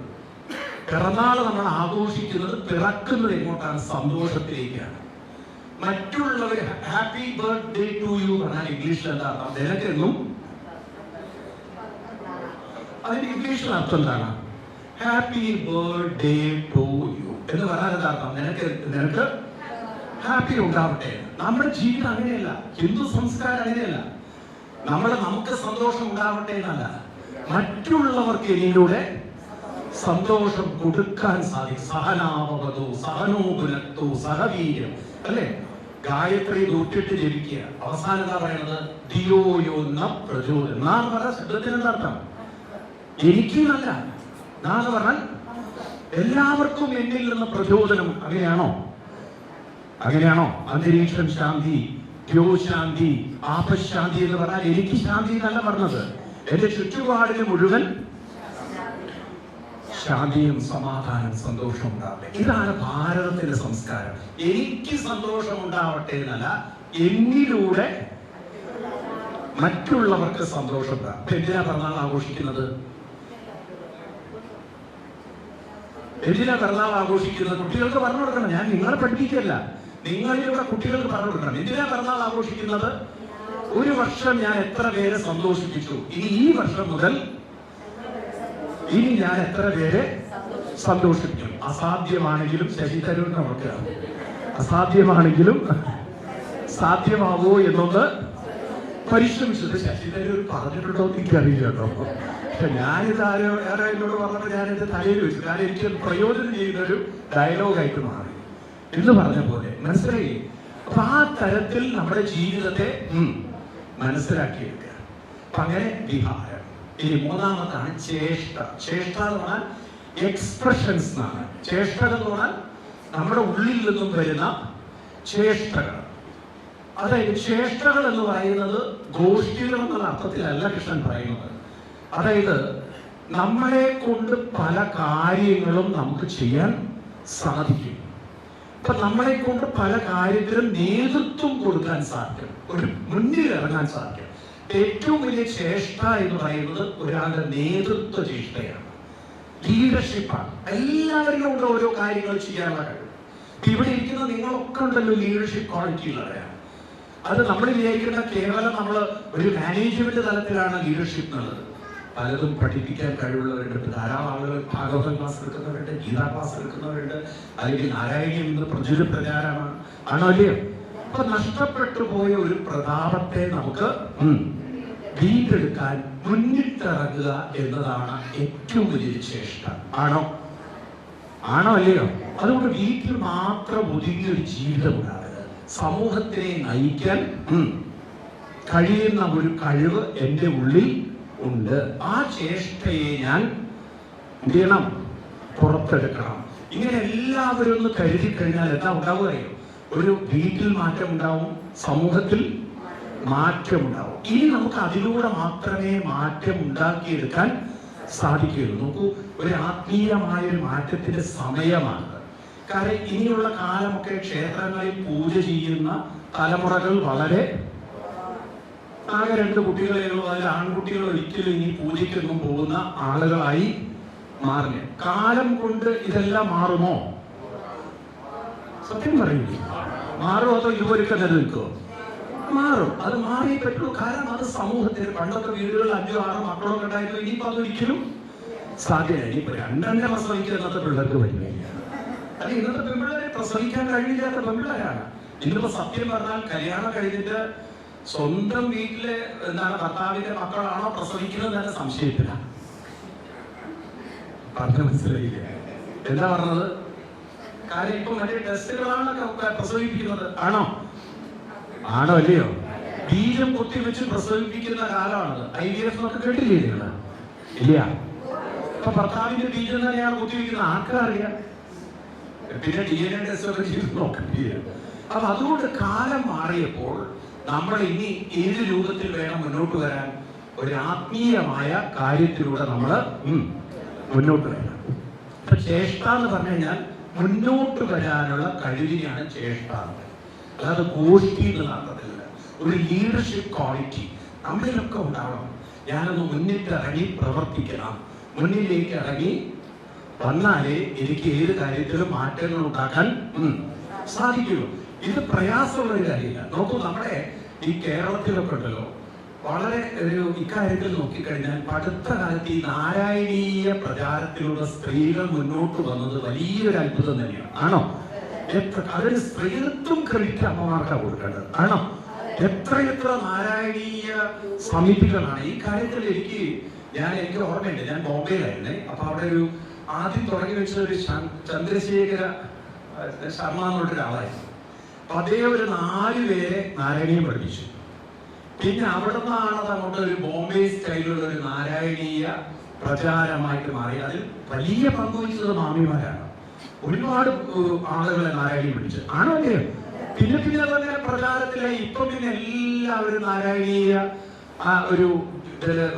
പിറന്നാൾ നമ്മൾ ആഘോഷിക്കുന്നത് പിറക്കുന്നത് എങ്ങോട്ടാണ്? സന്തോഷത്തിലേക്കാണ്. മറ്റുള്ളവർ ഹാപ്പി ബർത്ത്ഡേ ടു യു പറഞ്ഞാൽ ഇംഗ്ലീഷിൽ എന്താ അർത്ഥം? നിനക്കെന്നും അതിന്റെ ഇംഗ്ലീഷിൽ അർത്ഥം എന്താണ്? ഹാപ്പി ബർത്ത്ഡേ ടു യു എന്ന് പറഞ്ഞാൽ എന്താ അർത്ഥം? നിനക്ക് ഹാപ്പി ഉണ്ടാവട്ടെ. നമ്മുടെ ജീവിതം അങ്ങനെയല്ല, ഹിന്ദു സംസ്കാരം അങ്ങനെയല്ല. നമുക്ക് സന്തോഷം ഉണ്ടാവട്ടെ എന്നല്ല, മറ്റുള്ളവർക്ക് ഇതിലൂടെ സന്തോഷം കൊടുക്കാൻ സാധിക്കും. സഹനാവവതു സഹനോപുനക്തു സഹവീര്യം, അല്ലേ? ഗായത്രി 108 ജപിക്കുക. അവസാനം എന്താ പറയുന്നത്? ധിയോയോ ന പ്രചോദനം. എന്നാന്ന് പറഞ്ഞ ശബ്ദത്തിന് എന്താർത്ഥം? എനിക്ക് നല്ല എന്നാന്ന് പറഞ്ഞാൽ എല്ലാവർക്കും എന്നിൽ നിന്ന് പ്രചോദനം. അങ്ങനെയാണോ? അങ്ങനെയാണോ? അന്തരീക്ഷം ശാന്തി, ശാന്തി, ആപശാന്തി എന്ന് പറഞ്ഞാൽ എനിക്ക് ശാന്തി എന്നല്ല പറഞ്ഞത്. എന്റെ ചുറ്റുപാടിന് മുഴുവൻ ശാന്തിയും സമാധാനം സന്തോഷം ഉണ്ടാവട്ടെ. ഇതാണ് ഭാരതത്തിന്റെ സംസ്കാരം. എനിക്ക് സന്തോഷം ഉണ്ടാവട്ടെ എന്നല്ല, എന്നിലൂടെ മറ്റുള്ളവർക്ക് സന്തോഷം ഉണ്ടാകും. എന്തിനാ പിറന്നാൾ ആഘോഷിക്കുന്നത്? എന്തിനാ പിറന്നാൾ ആഘോഷിക്കുന്നത്? കുട്ടികൾക്ക് പറഞ്ഞു കൊടുക്കണം. ഞാൻ നിങ്ങളെ പഠിപ്പിക്കല്ല, നിങ്ങളിലൂടെ കുട്ടികൾക്ക് പറഞ്ഞു കൊടുക്കണം. എന്തിനാ പിറന്നാൾ ആഘോഷിക്കുന്നത്? ഒരു വർഷം ഞാൻ എത്ര പേരെ സന്തോഷിപ്പിച്ചു, ഇനി ഈ വർഷം മുതൽ ഇനി ഞാൻ എത്ര പേരെ സന്തോഷിപ്പിക്കും. അസാധ്യമാണെങ്കിലും ശശി തരൂരിനെ ഓർക്കുക, അസാധ്യമാണെങ്കിലും സാധ്യമാവോ എന്നൊന്ന് പരിശ്രമിച്ചത് ശശി തരൂർ പറഞ്ഞിട്ടുണ്ടോ എനിക്കറിയില്ല കേട്ടോ. പക്ഷെ ഞാനിത് വേറെ എന്നോട് പറഞ്ഞപ്പോൾ ഞാനിത് തലയിൽ വെച്ചു. കാരണം എനിക്ക് പ്രയോജനം ചെയ്യുന്നൊരു ഡയലോഗായിട്ട് മാറി എന്ന് പറഞ്ഞ പോലെ. മനസ്സിലായി? അപ്പൊ ആ തരത്തിൽ നമ്മുടെ ജീവിതത്തെ മനസ്സിലാക്കിയെടുക്കുക. അപ്പൊ അങ്ങനെ വിഹാരം. ഇനി മൂന്നാമത്താണ് ചേഷ്ട. ചേഷ്ട എന്ന് പറഞ്ഞാൽ എക്സ്പ്രഷൻസ് എന്നാണ്. ചേഷ്ടകൾ എന്ന് പറഞ്ഞാൽ നമ്മുടെ ഉള്ളിൽ നിന്നും വരുന്ന ചേഷ്ടകൾ. അതായത് ചേഷ്ടകൾ എന്ന് പറയുന്നത് ഗോഷ്ഠികൾ എന്നുള്ള അർത്ഥത്തിലല്ല കൃഷ്ണൻ പറയുന്നത്. അതായത് നമ്മളെ കൊണ്ട് പല കാര്യങ്ങളും നമുക്ക് ചെയ്യാൻ സാധിക്കും. ഇപ്പൊ നമ്മളെ കൊണ്ട് പല കാര്യത്തിലും നേതൃത്വം കൊടുക്കാൻ സാധിക്കും, ഒരു മുന്നിൽ ഇറങ്ങാൻ സാധിക്കും. ഏറ്റവും വലിയ ചേഷ്ട എന്ന് പറയുന്നത് ഒരാളുടെ നേതൃത്വ ചേഷ്ടയാണ്, ലീഡർഷിപ്പാണ്. എല്ലാവരും കൊണ്ട് ഓരോ കാര്യങ്ങൾ ചെയ്യാനുള്ള കഴിവ്. ഇവിടെ ഇരിക്കുന്ന നിങ്ങളൊക്കെ ഉണ്ടല്ലോ ലീഡർഷിപ്പ് ക്വാളിറ്റി ഉള്ളവരാണ്. അത് നമ്മൾ വിചാരിക്കുന്ന കേവലം നമ്മൾ ഒരു മാനേജ്മെന്റ് തലത്തിലാണ് ലീഡർഷിപ്പ് എന്നുള്ളത്. പലതും പഠിപ്പിക്കാൻ കഴിവുള്ളവരുണ്ട്. ധാരാളം ആളുകൾ ഭാഗവതം ക്ലാസ് എടുക്കുന്നവരുണ്ട്, ഗീതാ ക്ലാസ് എടുക്കുന്നവരുണ്ട്, അല്ലെങ്കിൽ നാരായണീയം എന്ന് പ്രചുര പ്രചാരമാണ്, ആണോ അല്ലയോ? അപ്പൊ നഷ്ടപ്പെട്ടു പോയ ഒരു പ്രതാപത്തെ നമുക്ക് വീണ്ടെടുക്കാൻ മുന്നിട്ടിറങ്ങുക എന്നതാണ് ഏറ്റവും വലിയ ചേഷ്ട. ആണോ അല്ലയോ? അതുകൊണ്ട് വീട്ടിൽ മാത്രം ഒതുങ്ങിയ ഒരു ജീവിതമുണ്ടാകരുത്. സമൂഹത്തിനെ നയിക്കാൻ കഴിയുന്ന ഒരു കഴിവ് എൻ്റെ ഉള്ളിൽ ഉണ്ട്. ആ ചേഷ്ടയെ ഞാൻ എന്ത് ചെയ്യണം? പുറത്തെടുക്കണം. ഇങ്ങനെ എല്ലാവരും ഒന്ന് കരുതി കഴിഞ്ഞാൽ എന്താ ഉണ്ടാവുകയോ? ഒരു വീട്ടിൽ മാറ്റം ഉണ്ടാവും, സമൂഹത്തിൽ മാറ്റമുണ്ടാവും. ഇനി നമുക്ക് അതിലൂടെ മാത്രമേ മാറ്റം ഉണ്ടാക്കിയെടുക്കാൻ സാധിക്കുകയുള്ളൂ. നോക്കൂ, ഒരു ആത്മീയമായൊരു മാറ്റത്തിന്റെ സമയമാണ്. കാരണം ഇനിയുള്ള കാലമൊക്കെ ക്ഷേത്രങ്ങളിൽ പൂജ ചെയ്യുന്ന തലമുറകൾ വളരെ ആകെ 2 കുട്ടികളെ ഉള്ളൂ. അതിൽ ആൺകുട്ടികൾ ഒരിക്കലും ഇനി പൂജയ്ക്കൊന്നും പോകുന്ന ആളുകളായി മാറില്ല. കാലം കൊണ്ട് ഇതെല്ലാം മാറുമോ? സത്യം പറയില്ലേ? മാറുമോ അതോ ഇതുപോലൊക്കെ നിലനിൽക്കുമോ? മാറും. അത് മാറിയേ പറ്റുള്ളൂ. കാരണം അത് സമൂഹത്തിന് പണ്ടൊക്കെ വീടുകളിൽ 5 6 മക്കളൊക്കെ ഉണ്ടായിരുന്നു. ഇനിയിപ്പോ അതൊരിക്കലും സാധ്യത. ഇനിയിപ്പോ 2 പ്രസവിക്കുക ഇന്നത്തെ പിള്ളേർക്ക് പറ്റുകയില്ല. അത് ഇന്നത്തെ പെൺപിള്ളേരെ പ്രസവിക്കാൻ കഴിയില്ലാത്ത പെൺപിള്ളേരാണ്. ഇന്നിപ്പോ സത്യം പറഞ്ഞാൽ കല്യാണം കഴിഞ്ഞിട്ട് സ്വന്തം വീട്ടിലെ ഭർത്താവിന്റെ മക്കളാണോ പ്രസവിക്കുന്നത് തന്നെ സംശയത്തില്ല. പറഞ്ഞ മനസ്സിലായില്ല എന്താ പറഞ്ഞത്? കാര്യം ഇപ്പൊ മറ്റേ ടെസ്റ്റുകളാണ് പ്രസവിപ്പിക്കുന്നത്. ആണോ അല്ലയോ? ബീജം കുത്തിവെച്ച് പ്രസവിപ്പിക്കുന്ന കാലമാണത്. IVF എന്നൊക്കെ കേട്ടില്ലേ നിങ്ങള്? ഇല്ല. അപ്പൊ ഭർത്താവിന്റെ ബീജം തന്നെയാണ് കുത്തിവെക്കുന്നത്. ആർക്കറിയാം? പിന്നെ DNA ടെസ്റ്റ് ഒക്കെ ചെയ്ത് നോക്കില്ല. അപ്പൊ അതുകൊണ്ട് കാലം മാറിയപ്പോൾ നമ്മൾ ഇനി ഏത് രൂപത്തിൽ വേണം മുന്നോട്ട് വരാൻ? ഒരു ആത്മീയമായ കാര്യത്തിലൂടെ നമ്മൾ മുന്നോട്ട് വരണം. അപ്പൊ ചേഷ്ട എന്ന് പറഞ്ഞു കഴിഞ്ഞാൽ മുന്നോട്ട് വരാനുള്ള കഴിവിനെയാണ് ചേഷ്ട. അതായത് ഗോഷ്ഠി എന്നുള്ള അർത്ഥത്തില്ല, ഒരു ലീഡർഷിപ്പ് ക്വാളിറ്റി നമ്മളിലൊക്കെ ഉണ്ടാവണം. ഞാനൊന്ന് മുന്നിട്ട് ഇറങ്ങി പ്രവർത്തിക്കണം. മുന്നിലേക്ക് ഇറങ്ങി വന്നാലേ എനിക്ക് ഏത് കാര്യത്തിലും മാറ്റങ്ങൾ ഉണ്ടാക്കാൻ സാധിക്കുള്ളൂ. ഇത് പ്രയാസമുള്ള ഒരു കാര്യമില്ല. നോക്കൂ, നമ്മുടെ ഈ കേരളത്തിലൊക്കെ ഉണ്ടല്ലോ വളരെ ഒരു ഇക്കാര്യത്തിൽ നോക്കിക്കഴിഞ്ഞാൽ അടുത്ത കാലത്ത് ഈ നാരായണീയ പ്രചാരത്തിലൂടെ സ്ത്രീകൾ മുന്നോട്ട് വന്നത് വലിയൊരു അത്ഭുതം തന്നെയാണ്. ആണോ? അതിന് സ്ത്രീത്വം ക്രെഡിറ്റ് അമ്മമാർക്കാണ് കൊടുക്കേണ്ടത്. ആണോ? എത്രയെത്ര നാരായണീയ സമിതികളാണ് ഈ കാര്യത്തിൽ. എനിക്ക് ഓർമ്മയുണ്ട്, ഞാൻ ബോംബെയിലായിരുന്നേ. അപ്പൊ അവിടെ ഒരു ആദ്യം തുടങ്ങി വെച്ച ഒരു ചന്ദ്രശേഖര ശർമ്മ എന്നുള്ളൊരാളായിരുന്നു. അപ്പൊ അദ്ദേഹം ഒരു 4 പേരെ നാരായണീയം പഠിപ്പിച്ചു. പിന്നെ അവിടെ നിന്നാണ് അത് അങ്ങോട്ട് ഒരു ബോംബെ സ്റ്റൈലുള്ള ഒരു നാരായണീയ പ്രചാരമായിട്ട് മാറി. അതിൽ വലിയ പങ്കുവഹിച്ചത് മാമിമാരാണ്. ഒരുപാട് ആളുകളെ നാരായണീയം പഠിച്ചു. ആണോ അല്ലേ? പിന്നെ തന്നെ പ്രചാരത്തിലായി. ഇപ്പൊ പിന്നെ എല്ലാവരും നാരായണീയ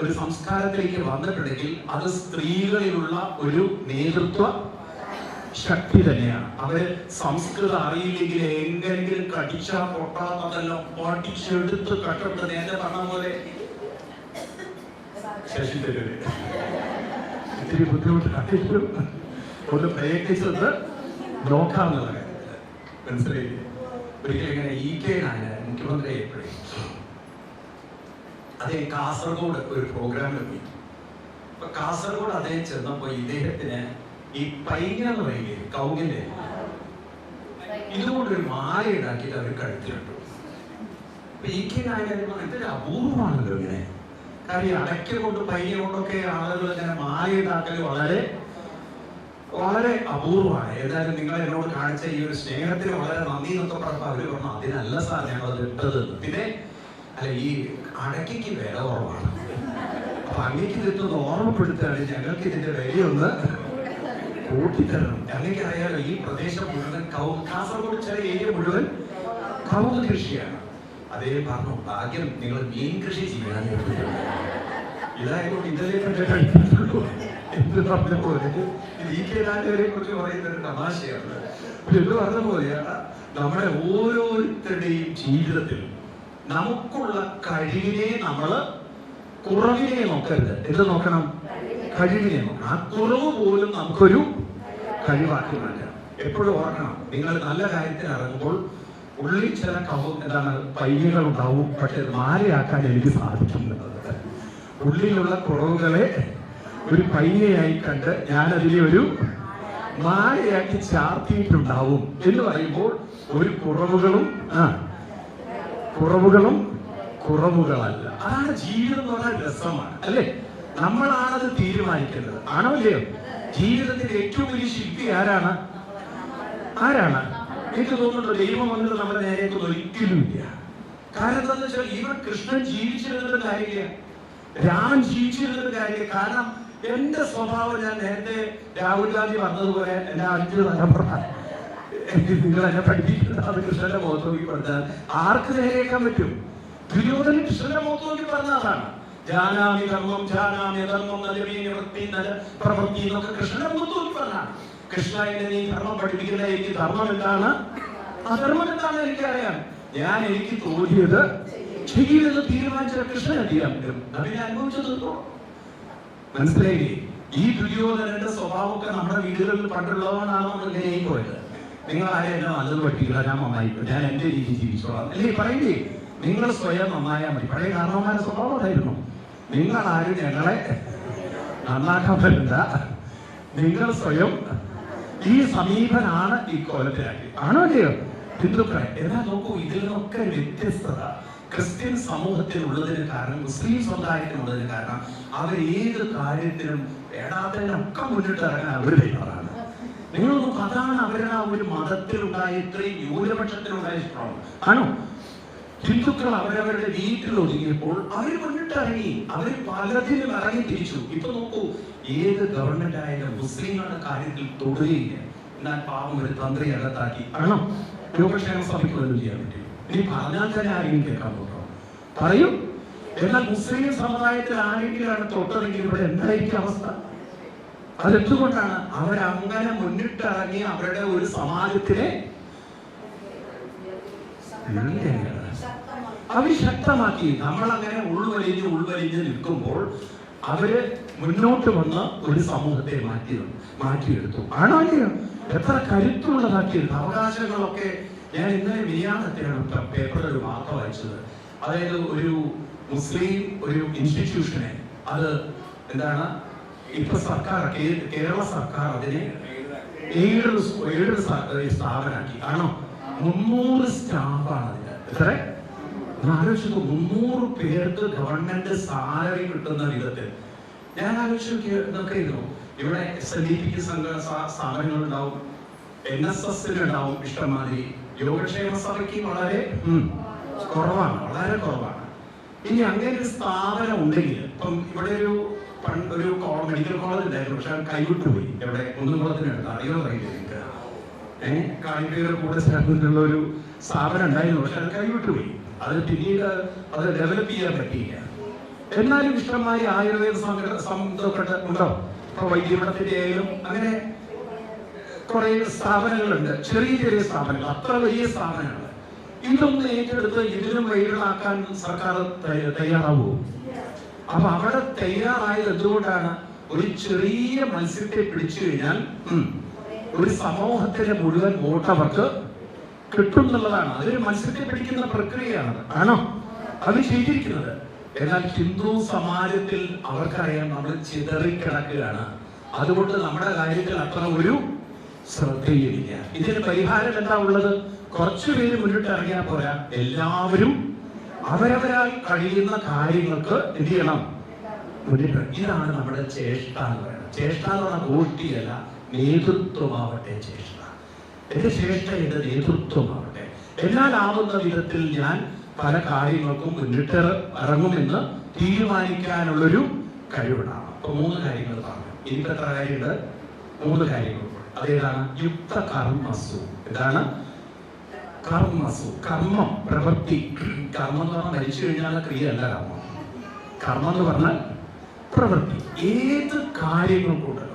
ഒരു സംസ്കാരത്തിലേക്ക് വന്നിട്ടുണ്ടെങ്കിൽ അത് സ്ത്രീകളിലുള്ള ഒരു നേതൃത്വ ശക്തി തന്നെയാണ്. അവര് സംസ്കൃതം അറിയില്ലെങ്കിൽ എങ്ങനെങ്കിലും കടിച്ചാ പൊട്ടാത്തതെല്ലാം പഠിച്ചെടുത്ത് കഷ്ടപ്പെട്ട് നേരത്തെ പറഞ്ഞ പോലെ ശശി തരൂര് ഇത്തിരി ബുദ്ധിമുട്ടാണെങ്കിലും ഒന്ന് പ്രയത്നിച്ചത് നോക്കാന്നുള്ള കാര്യത്തില് മനസ്സിലായില്ലേ? ഒരിക്കലും ഇങ്ങനെ EK നായനാർ മുഖ്യമന്ത്രി ആയപ്പോഴേ അദ്ദേഹം കാസർഗോഡ് ഒരു പ്രോഗ്രാമിൽ പോയി. അപ്പൊ കാസർഗോഡ് അദ്ദേഹം ചെന്നപ്പോ ഇദ്ദേഹത്തിന് ഈ പൈങ്ങ എന്ന് പറയില്ലേ, കൗങ്ങിന്റെ ഇതുകൊണ്ടൊരു മാല ഉണ്ടാക്കിയിട്ട് അവർ കഴുത്തിലിട്ടു. അപ്പൊ EK നായനാർ ഇതൊരു അപൂർവമാണല്ലോ ഇങ്ങനെ. കാര്യം അടയ്ക്ക കൊണ്ട് പൈങ്ങ കൊണ്ടൊക്കെ ആളുകൾ ഇങ്ങനെ മാല ഉണ്ടാക്കൽ വളരെ വളരെ അപൂർവമാണ്. ഏതായാലും നിങ്ങൾ എന്നോട് കാണിച്ച ഈ ഒരു സ്നേഹത്തിന് വളരെ നന്ദി എന്നൊക്കെ പറഞ്ഞപ്പോൾ അവര് പറഞ്ഞു അതിനല്ല സാർ ഞങ്ങൾ അത് ഇട്ടത്. പിന്നെ അല്ല, ഈ അടയ്ക്ക് വില കുറവാണ്. അപ്പൊ അങ്ങേക്ക് ഇതൊന്ന് ഓർമ്മപ്പെടുത്തുകയാണ്, ഞങ്ങൾക്ക് ഇതിന്റെ വിലയൊന്ന് കൂട്ടിത്തരണം. അങ്ങേക്ക് അറിയാലോ ഈ പ്രദേശം മുഴുവൻ കാസർഗോഡ് ചില ഏരിയ മുഴുവൻ കവുങ്ങ് കൃഷിയാണ്. അദ്ദേഹം പറഞ്ഞു, ഭാഗ്യം നിങ്ങൾ മീൻ കൃഷി ചെയ്യാൻ ഇതായതുകൊണ്ട് ഇന്നലെ എന്ത് പറഞ്ഞ പോലെ ഈ കേരളത്തിനെ കുറിച്ച് പറയുന്ന ഒരു തമാശയാണ്. എന്ന് പറഞ്ഞ പോലെയാണ് നമ്മുടെ ഓരോരുത്തരുടെയും ജീവിതത്തിൽ നമുക്കുള്ള കഴിവിനെ നമ്മള് കുറവിനെ നോക്കരുത്. എന്ത് നോക്കണം? കഴിവിനെ നോക്കണം. ആ കുറവ് പോലും നമുക്കൊരു കഴിവാക്കി മാറ്റാം. എപ്പോഴും ഓർക്കണം, നിങ്ങൾ നല്ല കാര്യത്തിൽ ഇറങ്ങുമ്പോൾ ഉള്ളിൽ ചില പൈകൾ ഉണ്ടാവും, പക്ഷെ മാലയാക്കാൻ എനിക്ക് സാധിക്കുന്നത് ഉള്ളിലുള്ള കുറവുകളെ ഒരു പൈനയായി കണ്ട് ഞാനതിനെ ഒരു മാലയാക്കി ചാർത്തിയിട്ടുണ്ടാവും എന്ന് പറയുമ്പോൾ ഒരു കുറവുകളല്ല. അതാണ് ജീവിതം എന്ന് പറഞ്ഞാൽ രസമാണ്, അല്ലേ? നമ്മളാണത് തീരുമാനിക്കുന്നത്, ആണോ അല്ലയോ? ജീവിതത്തിന്റെ ഏറ്റവും വലിയ ശില്പി ആരാണ്? എനിക്ക് തോന്നുന്നുണ്ടോ ദൈവം വന്നിട്ട് നമ്മുടെ നേരേക്ക് ഒരിക്കലും ഇല്ല. കാരണം എന്താണെന്ന് വെച്ചാൽ ഇവർ കൃഷ്ണൻ ജീവിച്ചിരുന്നത് കാര്യമില്ല, രാമൻ ജീവിച്ചിരുന്നത് കാര്യമില്ല. കാരണം എന്റെ സ്വഭാവം, ഞാൻ നേരത്തെ രാഹുൽ ഗാന്ധി പറഞ്ഞതുപോലെ എന്റെ 5 തലമുറ നിങ്ങൾ എന്നെ പഠിപ്പിക്കുന്നത് അത് കൃഷ്ണന്റെ മുഖത്ത് നോക്കി പറഞ്ഞാൽ ആർക്ക് നേരെയാക്കാൻ പറ്റും? ദുര്യോധനൻ കൃഷ്ണന്റെ മുഖത്ത് നോക്കി പറഞ്ഞതാണ്. ജാനാമി ധർമ്മം ജാനാമി ധർമ്മം പ്രവൃത്തി എന്നൊക്കെ കൃഷ്ണന്റെ മുഖത്ത് നോക്കി പറഞ്ഞാണ്. കൃഷ്ണ എന്നെ നീ ധർമ്മം പഠിപ്പിക്കുന്ന, എനിക്ക് ധർമ്മം എന്താണ് അധർമ്മം എന്താണ് എനിക്കറിയാം. എനിക്ക് തോന്നിയത് ചെയ്യുമെന്ന് തീരുമാനിച്ച കൃഷ്ണൻ ചെയ്യാൻ പറ്റും. അതിനെ അനുഭവിച്ചത് മനസ്സിലായില്ലേ? ഈ ദുര്യോധനന്റെ സ്വഭാവമൊക്കെ നമ്മുടെ വീടുകളിൽ പണ്ടുള്ളവനാണോ ഇങ്ങനെ പോയത്? നിങ്ങൾ ആരും എന്നെ നല്ലത് പഠിപ്പിക്കില്ല, ഞാൻ നന്നായിപ്പോ ഞാൻ എന്റെ രീതി ജീവിച്ചോളാം അല്ലേ പറയില്ലേ? നിങ്ങൾ സ്വയം നന്നായാൽ മതി. പഴയ കാരണവന്മാരുടെ സ്വഭാവം അതായിരുന്നു. നിങ്ങൾ ആരും ഞങ്ങളെ നന്നാക്കാൻ പറ്റില്ല, നിങ്ങൾ സ്വയം. ഈ സമീപനാണ് ഈ കോലത്തിലാക്കി, ആണോ അല്ലയോ ഹിന്ദുക്കളെ? എന്നാൽ നോക്കൂ, ഇതിൽ നിന്നൊക്കെ വ്യത്യസ്തത ക്രിസ്ത്യൻ സമൂഹത്തിനുള്ളതിന് കാരണം, മുസ്ലിം സമുദായത്തിനുള്ളതിന് കാരണം, അവർ ഏത് കാര്യത്തിനും വേണ്ടാത്തതിനൊക്കെ മുന്നിട്ടിറങ്ങാൻ അവർ തയ്യാറാണ്. നിങ്ങൾ നോക്കൂ, അതാണ് അവരുടെ ആ ഒരു മതത്തിലുണ്ടായ ഇത്രയും ന്യൂനപക്ഷത്തിനുണ്ടായ ഇഷ്ടം, ആണോ? ഹിന്ദുക്കൾ അവരവരുടെ വീട്ടിൽ ഒതുങ്ങിയപ്പോൾ അവർ മുന്നിട്ടിറങ്ങി, അവർ പലതിനും ഇറങ്ങി തിരിച്ചു. ഇപ്പൊ നോക്കൂ, ഏത് ഗവൺമെന്റ് ആയാലും മുസ്ലിങ്ങളുടെ കാര്യത്തിൽ തൊടുകയില്ല. എന്നാൽ പാവം ഒരു തന്ത്രി അകത്താക്കി, ആണോ? യോഗക്ഷേമ സഭയ്ക്ക് വല്ലതും ചെയ്യാൻ പറ്റും? ഇനി പറഞ്ഞാൽ തന്നെ ആരെങ്കിലും കേൾക്കാൻ പോട്ടോ പറയൂ. എന്നാൽ മുസ്ലിം സമുദായത്തിൽ ആരെങ്കിലാണ് തൊട്ടതെങ്കിൽ ഇവിടെ എന്തായിരിക്കും അവസ്ഥ? അതെന്തുകൊണ്ടാണ്? അവരങ്ങനെ മുന്നിട്ടിറങ്ങി അവരുടെ ഒരു സമാജത്തിനെ അവർ ശക്തമാക്കി. നമ്മളങ്ങനെ ഉൾവലിഞ്ഞ് നിൽക്കുമ്പോൾ അവര് മുന്നോട്ട് വന്ന് ഒരു സമൂഹത്തെ മാറ്റിയെടുത്തു, ആണോ അല്ലയോ? എത്ര കരുത്തുള്ളതാക്കിയെടുത്തു. അവകാശങ്ങളൊക്കെ ഞാൻ ഇന്നലെ വിയാണത്തിലാണ് പേപ്പറിൽ ഒരു വാർത്ത വായിച്ചത്. അതായത് ഒരു മുസ്ലിം ഒരു ഇൻസ്റ്റിറ്റ്യൂഷനെ, അത് എന്താണ് ഇപ്പൊ സർക്കാർ, കേരള സർക്കാർ അതിനെ എയ്ഡഡ് സ്ഥാപനമാക്കി, ആണോ? 300 സ്റ്റാഫാണ് അതിന്. എത്ര ആലോചിച്ചു? 300 പേർക്ക് ഗവൺമെന്റ് സാലറി കിട്ടുന്ന വിധത്തിൽ. ഞാൻ ആലോചിച്ചു, ഇവിടെ SNDP സ്ഥാപനങ്ങൾ ഉണ്ടാവും, NSS ഉണ്ടാവും ഇഷ്ടംമാതിരി, യോഗക്ഷേമ സഭയ്ക്ക് വളരെ കുറവാണ്, വളരെ കുറവാണ്. ഇനി അങ്ങനെ ഒരു സ്ഥാപനം ഉണ്ടെങ്കിൽ, ഇപ്പം ഇവിടെ ഒരു മെഡിക്കൽ കോളേജ് ഉണ്ടായിരുന്നു, പക്ഷെ കൈവിട്ടു പോയി. എവിടെ? കുന്നുംകുളത്തിനടുത്ത്, അറിയില്ല നിങ്ങൾക്ക്? കാണിക്കയുടെ കൂടെ ചേർന്നിട്ടുള്ള ഒരു സ്ഥാപനം ഉണ്ടായിരുന്നു, പക്ഷെ അത് കൈവിട്ടു പോയി. അത് പിന്നീട് അത് ഡെവലപ്പ് ചെയ്യാൻ പറ്റിയില്ല. എന്നാലും ഇഷ്ടംമാതിരി ആയുർവേദ ഉണ്ടോ? ഇപ്പൊ വൈദ്യമഠത്തിന്റെ ആയാലും അങ്ങനെ കുറെ സ്ഥാപനങ്ങളുണ്ട്, ചെറിയ സ്ഥാപനങ്ങൾ, അത്ര വലിയ സ്ഥാപനങ്ങൾ. ഇതൊന്നും ഏറ്റെടുത്ത് ഇതിനും വൈറലാക്കാൻ സർക്കാർ തയ്യാറാവുമോ? അപ്പൊ അവിടെ തയ്യാറായത് എന്തുകൊണ്ടാണ്? ഒരു ചെറിയ മത്സ്യത്തെ പിടിച്ചു കഴിഞ്ഞാൽ ഒരു സമൂഹത്തിലെ മുഴുവൻ വോട്ട് അവർക്ക് കിട്ടും എന്നുള്ളതാണ്. അതൊരു മത്സ്യത്തെ പിടിക്കുന്ന പ്രക്രിയയാണ്, ആണോ? അത് ചെയ്തിരിക്കുന്നത്. എന്നാൽ ഹിന്ദു സമാജത്തിൽ അവർക്കറിയാം നമ്മൾ ചിതറിക്കിടക്കുകയാണ്. അതുകൊണ്ട് നമ്മുടെ കാര്യത്തിൽ അത്ര ഒരു ശ്രദ്ധയില്ല. ഇതിന് പരിഹാരം എന്താ ഉള്ളത്? കുറച്ചുപേര് മുന്നിട്ട് ഇറങ്ങിയാൽ പോരാ, എല്ലാവരും അവരവരാൽ കഴിയുന്ന കാര്യങ്ങൾക്ക് എന്ത് ചെയ്യണം? മുന്നിട്ട്. ഇതാണ് നമ്മുടെ ചേഷ്ട എന്ന് പറയുന്നത്. ചേഷ്ട എന്ന് പറഞ്ഞാൽ വോട്ടിയല്ല, നേതൃത്വമാവട്ടെ ചേഷ്ട. എന്റെ ചേഷ്ട എന്റെ നേതൃത്വമാവട്ടെ. എന്നാലാവുന്ന വിധത്തിൽ ഞാൻ പല കാര്യങ്ങൾക്കും മുന്നിട്ട് ഇറങ്ങുമെന്ന് തീരുമാനിക്കാനുള്ളൊരു കഴിവുണ്ടാണ്. അപ്പൊ 3 കാര്യങ്ങൾ പറഞ്ഞു. ഇനിയിപ്പോ എത്ര കാര്യമുണ്ട്? 3 കാര്യങ്ങൾ. അതേതാണ്? യുക്ത കർമ്മസു. എന്താണ്? കർമ്മസു, കർമ്മം, പ്രവൃത്തി. കർമ്മം എന്ന് പറഞ്ഞാൽ മരിച്ചു കഴിഞ്ഞാൽ ക്രിയയല്ല കർമ്മം. കർമ്മം എന്ന് പറഞ്ഞാൽ പ്രവൃത്തി. ഏത് കാര്യങ്ങൾ കൊണ്ടും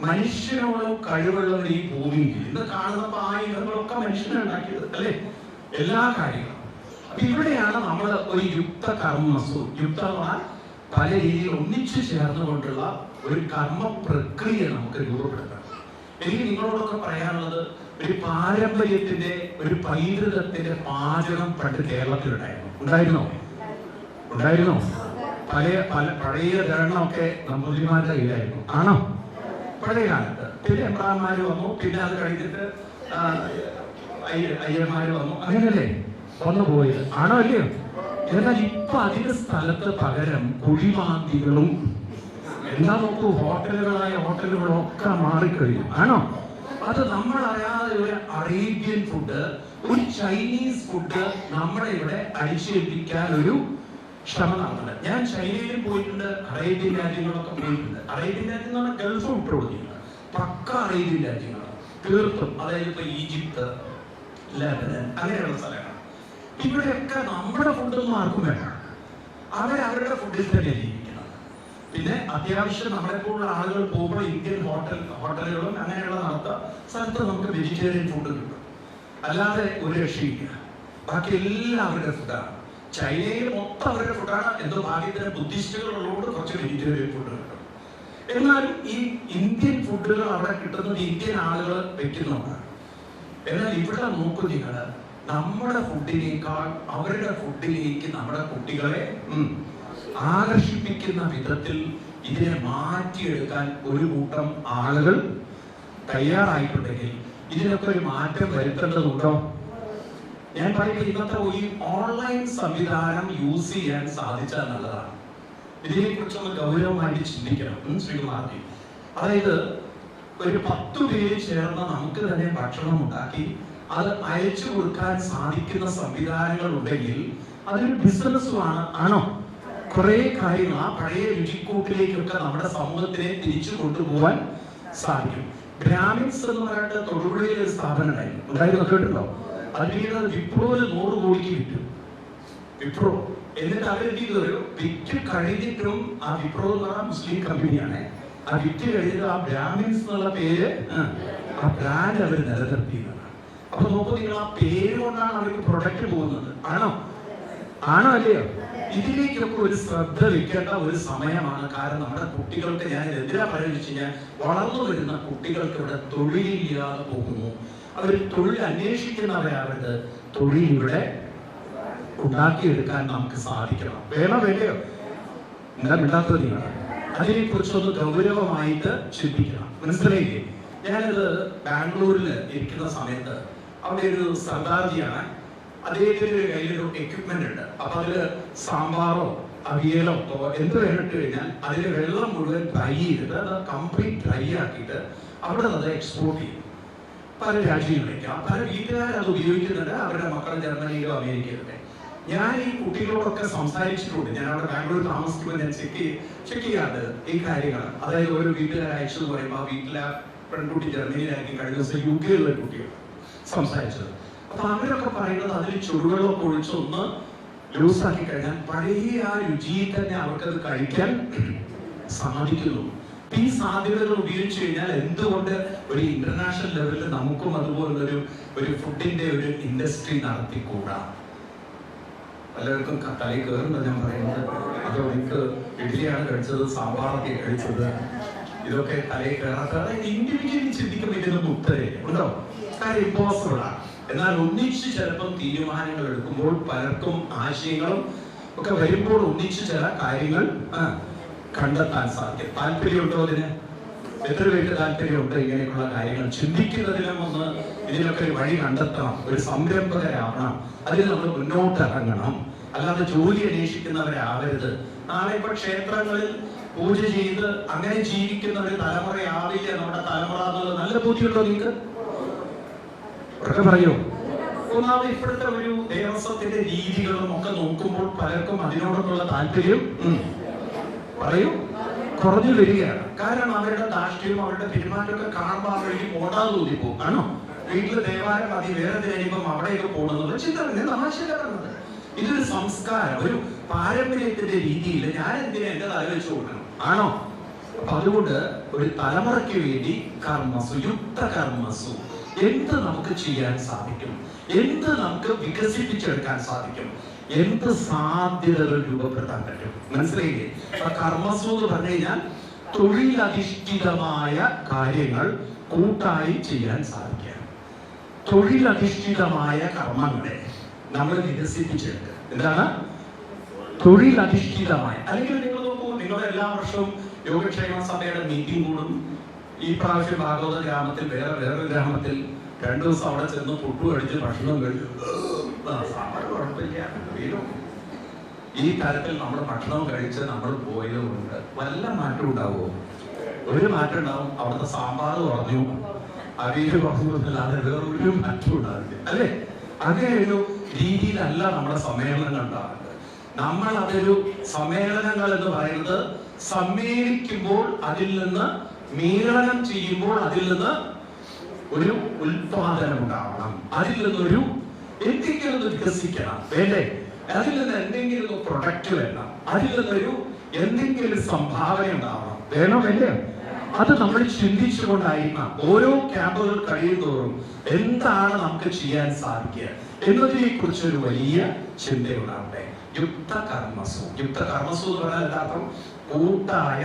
മനുഷ്യനോളം കഴിവുള്ളവർ ഈ ഭൂമിയിൽ ഇന്ന് കാണുന്ന ആയുധങ്ങളൊക്കെ മനുഷ്യനെ ഉണ്ടാക്കിയത് അല്ലേ, എല്ലാ കാര്യങ്ങളും. അപ്പൊ ഇവിടെയാണ് നമ്മൾ ഒരു യുക്ത കർമ്മസു, യുക്തമായ പല രീതിയിൽ ഒന്നിച്ചു ചേർന്നുകൊണ്ടുള്ള ഒരു കർമ്മ പ്രക്രിയ നമുക്ക് രൂപപ്പെടുത്തണം. എനിക്ക് നിങ്ങളോടൊക്കെ പറയാനുള്ളത്, ഒരു പാരമ്പര്യത്തിന്റെ, ഒരു പൈതൃകത്തിന്റെ പാചകം പണ്ട് കേരളത്തിലുണ്ടായിരുന്നോ? ഉണ്ടായിരുന്നോ? പഴയ ധരണമൊക്കെ നമ്പൂതിരിമാരുടെ കയ്യിലായിരുന്നു. ആണോ? പഴയ കാലത്ത്. പിന്നെ എംബ്രാന്മാര് വന്നു, പിന്നെ അത് കഴിഞ്ഞിട്ട് അയ്യന്മാര് വന്നു, അങ്ങനെയല്ലേ വന്നു പോയത്? ആണോ അല്ലയോ? എന്നാൽ ഇപ്പൊ അതിന്റെ സ്ഥലത്ത് പകരം കുഴിമാന്തികളും എന്താ നോക്കൂ, ഹോട്ടലുകളും ഒക്കെ മാറിക്കഴിയും. ആണോ? അത് നമ്മളറിയാതെ ഒരു അറേബ്യൻ ഫുഡ്, ഒരു ചൈനീസ് ഫുഡ് നമ്മുടെ ഇവിടെ അടിച്ചേൽപ്പിക്കാൻ ഒരു ശ്രമം നടത്തുന്നത്. ഞാൻ ചൈനയിലും പോയിട്ടുണ്ട്, അറേബ്യൻ രാജ്യങ്ങളൊക്കെ പോയിട്ടുണ്ട്. അറേബ്യൻ രാജ്യം എന്ന് പറഞ്ഞാൽ ഗൾഫ് ഉൾപ്പെടുത്തിയിട്ടുണ്ട്, പക്ക അറേബ്യൻ രാജ്യങ്ങൾ തീർത്തും. അതായത് ഇപ്പൊ ഈജിപ്ത്, ലെബനൻ, അങ്ങനെയുള്ള സ്ഥലങ്ങൾ. ഇവിടെയൊക്കെ നമ്മുടെ ഫുഡൊന്നും ആർക്കും വേണ്ട, അവരവരുടെ ഫുഡിൽ തന്നെ ജീവിക്കണം. പിന്നെ അത്യാവശ്യം നമ്മളെപ്പോലുള്ള ആളുകൾ പോകുമ്പോൾ ഇന്ത്യൻ ഹോട്ടലുകളും അങ്ങനെയുള്ള നടത്ത സ്ഥലത്ത് നമുക്ക് വെജിറ്റേറിയൻ ഫുഡ് കിട്ടും. അല്ലാതെ ഒരു രക്ഷയില്ല. ബാക്കി എല്ലാം അവരുടെ ഫുഡാണ്. ചൈനയിൽ മൊത്തം അവരുടെ ഫുഡാണ്. എന്തോ ഭാഗ്യത്തിന് ബുദ്ധിസ്റ്റുകൾ ഉള്ളതുകൊണ്ട് കുറച്ച് വെജിറ്റേറിയൻ ഫുഡ് കിട്ടും. എന്നാലും ഈ ഇന്ത്യൻ ഫുഡുകൾ അവിടെ കിട്ടുന്നത് ഇന്ത്യൻ ആളുകൾ വെക്കുന്നതാണ്. എന്നാൽ ഇവിടെ നോക്കൂ നിങ്ങൾ, നമ്മുടെ ഫുഡിനേക്കാൾ അവരുടെ ഫുഡിലേക്ക് നമ്മുടെ കുട്ടികളെ ആകർഷിപ്പിക്കുന്ന വിധത്തിൽ ഇതിനെ മാറ്റിയെടുക്കാൻ ഒരു കൂട്ടം ആളുകൾ തയ്യാറായിട്ടുണ്ടെങ്കിൽ ഇതിനൊക്കെ ഒരു മാറ്റം വരുത്തേണ്ടതുണ്ടോ? ഞാൻ പറയുന്നത് ഇന്നത്തെ ഈ ഓൺലൈൻ സംവിധാനം യൂസ് ചെയ്യാൻ സാധിച്ചാൽ നല്ലതാണ്. ഇതിനെക്കുറിച്ചൊന്ന് ഗൗരവമായിട്ട് ചിന്തിക്കണം ശ്രീകുമാർജി. അതായത് ഒരു 10 പേര് ചേർന്ന് നമുക്ക് തന്നെ ഭക്ഷണം ഉണ്ടാക്കി അത് അയച്ചു കൊടുക്കാൻ സാധിക്കുന്ന സംവിധാനങ്ങൾ ഉണ്ടെങ്കിൽ അതൊരു ബിസിനസ്സുമാണ്. ആണോ? കുറെ കാര്യങ്ങൾ ആ പഴയ രുചിക്കൂട്ടിലേക്കൊക്കെ നമ്മുടെ സമൂഹത്തിനെ തിരിച്ചു കൊണ്ടുപോകാൻ സാധിക്കും. ഗ്രാമിൻസ് എന്ന് പറഞ്ഞിട്ട് തൊടുപുഴയിൽ ഒരു സ്ഥാപനം ഉണ്ടായിരുന്നു, കേട്ടിട്ടുണ്ടോ? അതിന് വിപ്രോയില് 100 കോടിക്ക് വിറ്റു. വിപ്രോ. എന്നിട്ട് അവരെന്ത് ചെയ്തു? വിറ്റ് കഴിഞ്ഞിട്ടും ആ വിപ്രോ എന്ന് പറഞ്ഞാൽ മുസ്ലിം കമ്പനിയാണ്. ആ വിറ്റ് കഴിഞ്ഞിട്ട് ആ ബ്രാഹ്മിൻസ് എന്നുള്ള പേര്, ആ ബ്രാൻഡ് അവർ നിലനിർത്തിയതാണ്. അപ്പൊ നോക്കൂ നിങ്ങൾ, ആ പേര് കൊണ്ടാണ് അവർക്ക് പ്രൊഡക്റ്റ് പോകുന്നത്. ആണോ? ആണോ അല്ലയോ? ഇതിലേക്കൊക്കെ ഒരു ശ്രദ്ധ വെക്കേണ്ട ഒരു സമയമാണ്. കാരണം നമ്മുടെ കുട്ടികൾക്ക്, ഞാൻ എന്തിനാ പറയുന്നത് വെച്ച് കഴിഞ്ഞാൽ, വളർന്നു വരുന്ന കുട്ടികൾക്ക് ഇവിടെ തൊഴിലില്ലാതെ പോകുന്നു. അവർ തൊഴിൽ അന്വേഷിക്കുന്നവരാവരുത്, തൊഴിൽ ഇവിടെ ഉണ്ടാക്കിയെടുക്കാൻ നമുക്ക് സാധിക്കണം. വേണോ? എന്താ മിണ്ടാത്തത് നിങ്ങൾ? അതിനെ കുറിച്ചൊന്ന് ഗൗരവമായിട്ട് ചിന്തിക്കണം. മനസ്സിലായില്ലേ? ഞാനിത് ബാംഗ്ലൂരിൽ ഇരിക്കുന്ന സമയത്ത് അവിടെ ഒരു സർദാർജിയാണ്, അദ്ദേഹത്തിന്റെ കയ്യിലൊരു എക്യുപ്മെന്റ് ഉണ്ട്. അപ്പൊ അതില് സാമ്പാറോ അവിയലോ എന്ത് വേണ്ടിട്ട് കഴിഞ്ഞാൽ അതിൽ വെള്ളം മുഴുവൻ ഡ്രൈ ചെയ്തിട്ട് അത് കംപ്ലീറ്റ് ഡ്രൈ ആക്കിയിട്ട് അവിടെ അത് എക്സ്പോർട്ട് ചെയ്യും പല രാജ്യങ്ങളിലേക്ക്. പല വീട്ടുകാർ അത് ഉപയോഗിക്കുന്നുണ്ട്, അവരുടെ മക്കൾ ജർമ്മനിയിലോ അമേരിക്കയിലൊക്കെ. ഞാൻ ഈ കുട്ടികളോടൊക്കെ സംസാരിച്ചിട്ടുണ്ട്. ഞാൻ അവിടെ ബാംഗ്ലൂർ താമസിക്കുമ്പോൾ ഞാൻ ചെക്ക് ചെയ്യാറ് ഈ കാര്യങ്ങൾ. അതായത് ഓരോ വീട്ടുകാർ അയച്ചത് പറയുമ്പോൾ ആ വീട്ടിലെ പെൺകുട്ടി ജർമ്മനിയിലായിരിക്കും, കഴിഞ്ഞ ദിവസം UK യിലുള്ള കുട്ടികൾ സംസാരിച്ചത്. അപ്പൊ അവരൊക്കെ പറയുന്നത് അതിൽ ചുടുവെള്ളമൊക്കെ ഒഴിച്ച് ഒന്ന് ലൂസാക്കി കഴിഞ്ഞാൽ പഴയ ആ രുചിയിൽ തന്നെ അവർക്കത് കഴിക്കാൻ സാധിക്കുന്നു. ഈ സാധ്യതകൾ ഉപയോഗിച്ച് കഴിഞ്ഞാൽ എന്തുകൊണ്ട് ഒരു ഇന്റർനാഷണൽ ലെവലിൽ നമുക്കും അതുപോലൊരു ഫുഡിന്റെ ഒരു ഇൻഡസ്ട്രി നടത്തിക്കൂടാ? പലർക്കും തലയിൽ കയറുന്നത് ഞാൻ പറയുന്നത്. അതോ എനിക്ക് ഇഡ്ഡലിയാണ് കഴിച്ചത്, സാമ്പാറൊക്കെ കഴിച്ചത്, ഇതൊക്കെ തലയിൽ കയറാത്ത ഇൻഡിവിജ്വലി ചിന്തിക്കുമ്പോൾ ഇതിനൊന്നും ഉത്തരവില്ല. ഉണ്ടോ? കാര്യം ഇമ്പോസിബിളാണ്. എന്നാൽ ഒന്നിച്ച് ചിലപ്പം തീരുമാനങ്ങൾ എടുക്കുമ്പോൾ പലർക്കും ആശയങ്ങളും ഒക്കെ വരുമ്പോൾ ഒന്നിച്ച് ചില കാര്യങ്ങൾ കണ്ടെത്താൻ സാധിക്കും. താല്പര്യമുണ്ടോ അതിന്? എത്ര പേർക്ക് താല്പര്യമുണ്ട് ഇങ്ങനെയുള്ള കാര്യങ്ങൾ ചിന്തിക്കുന്നതിനും ഒന്ന് ഇതിനൊക്കെ ഒരു വഴി കണ്ടെത്തണം. ഒരു സംരംഭകരാവണം, അതിന് നമ്മൾ മുന്നോട്ട് ഇറങ്ങണം. അല്ലാതെ ജോലി അന്വേഷിക്കുന്നവരാവരുത്. നാളെ ഇപ്പൊ ക്ഷേത്രങ്ങളിൽ പൂജ ചെയ്ത് അങ്ങനെ ജീവിക്കുന്ന ഒരു തലമുറയാവില്ല നമ്മുടെ തലമുറ എന്നുള്ളത് നല്ല ബോധ്യമുണ്ടോ നിങ്ങൾക്ക്? ഒക്കെ പറയൂ. ഒന്നാമത് ഇപ്പോഴത്തെ ഒരു ദേവസ്വത്തിന്റെ രീതികളും ഒക്കെ നോക്കുമ്പോൾ പലർക്കും അതിനോടൊന്നുള്ള താല്പര്യം പറയൂ കുറഞ്ഞു വരികയാണ്. കാരണം അവരുടെ ധാർഷ്ട്യവും അവരുടെ പെരുമാറ്റമൊക്കെ കാണുമ്പോൾ ആ വഴി ഓടാതെ ഊതിപ്പോകും. ആണോ? വീട്ടിൽ ദേവാലയം മതി, വേറെ കഴിയുമ്പം അവിടെയൊക്കെ പോകണമെന്നുള്ള ചിന്ത തമാശ പറഞ്ഞത്. ഇതൊരു സംസ്കാരം, ഒരു പാരമ്പര്യത്തിന്റെ രീതിയിൽ ഞാൻ എന്തിനാ എന്റെ ആലോചിച്ചു കൊടുക്കണം? ആണോ? അപ്പൊ അതുകൊണ്ട് ഒരു തലമുറയ്ക്ക് വേണ്ടി കർമ്മസു, യുക്ത കർമ്മസു, എന്ത് നമുക്ക് ചെയ്യാൻ സാധിക്കും, എന്ത് നമുക്ക് വികസിപ്പിച്ചെടുക്കാൻ സാധിക്കും, എന്ത് സാധ്യതകൾ രൂപപ്പെടുത്താൻ പറ്റും. മനസ്സിലായില്ലേ? അപ്പൊ കർമ്മസു എന്ന് പറഞ്ഞു കഴിഞ്ഞാൽ തൊഴിലധിഷ്ഠിതമായ കാര്യങ്ങൾ കൂട്ടായി ചെയ്യാൻ സാധിക്കുക. തൊഴിലധിഷ്ഠിതമായ കർമ്മങ്ങളെ നമ്മൾ വികസിപ്പിച്ചെടുക്കുക. എന്താണ് തൊഴിലധിഷ്ഠിതമായ? അല്ലെങ്കിൽ നിങ്ങൾ നോക്കൂ, നിങ്ങൾ എല്ലാ വർഷവും യോഗക്ഷേമ സഭയുടെ മീറ്റിംഗ് കൂടും. ഈ പ്രാവശ്യം ഭാഗവത ഗ്രാമത്തിൽ വേറൊരു ഗ്രാമത്തിൽ 2 ദിവസം അവിടെ ചെന്ന് പുട്ടു അടിച്ച് ഭക്ഷണം കഴിച്ചു. സാമ്പാർ കുഴപ്പമില്ല, ഈ തരത്തിൽ നമ്മൾ ഭക്ഷണം കഴിച്ച് നമ്മൾ പോയതുകൊണ്ട് വല്ല മാറ്റം ഉണ്ടാവുമോ? ഒരു മാറ്റം ഉണ്ടാവും. അവിടുത്തെ സാമ്പാർ കുറഞ്ഞു, അവിയൽ കുറഞ്ഞു എന്നല്ലാതെ വേറൊരു മാറ്റം ഉണ്ടാവില്ല. അല്ലേ? അങ്ങനെ ഒരു രീതിയിലല്ല നമ്മുടെ സമ്മേളനങ്ങൾ ഉണ്ടാകുന്നത്. നമ്മൾ അതൊരു സമ്മേളനങ്ങൾ എന്ന് പറയുന്നത് സമ്മേളിക്കുമ്പോൾ അതിൽ നിന്ന് മീളനം ചെയ്യുമ്പോൾ അതിൽ നിന്ന് ഒരു ഉൽപാദനം ഉണ്ടാവണം, അതിൽ നിന്നൊരു എന്തെങ്കിലും ഒന്ന് വികസിക്കണം, വേണ്ടേ? അതിൽ നിന്ന് എന്തെങ്കിലും പ്രൊഡക്റ്റ് വേണം, അതിൽ നിന്നൊരു എന്തെങ്കിലും സംഭാവന ഉണ്ടാവണം, വേണോ വേണ്ടേ? അത് നമ്മൾ ചിന്തിച്ചുകൊണ്ടായിരിക്കണം ഓരോ ക്യാമ്പുകൾ കഴിയുന്നതോറും എന്താണ് നമുക്ക് ചെയ്യാൻ സാധിക്കുക എന്നതിനെ കുറിച്ച് ഒരു വലിയ ചിന്തയുണ്ടാവട്ടെ. യുക്ത കർമ്മസു. യുക്ത കർമ്മസു എന്ന് പറഞ്ഞാൽ യഥാർത്ഥം കൂട്ടായ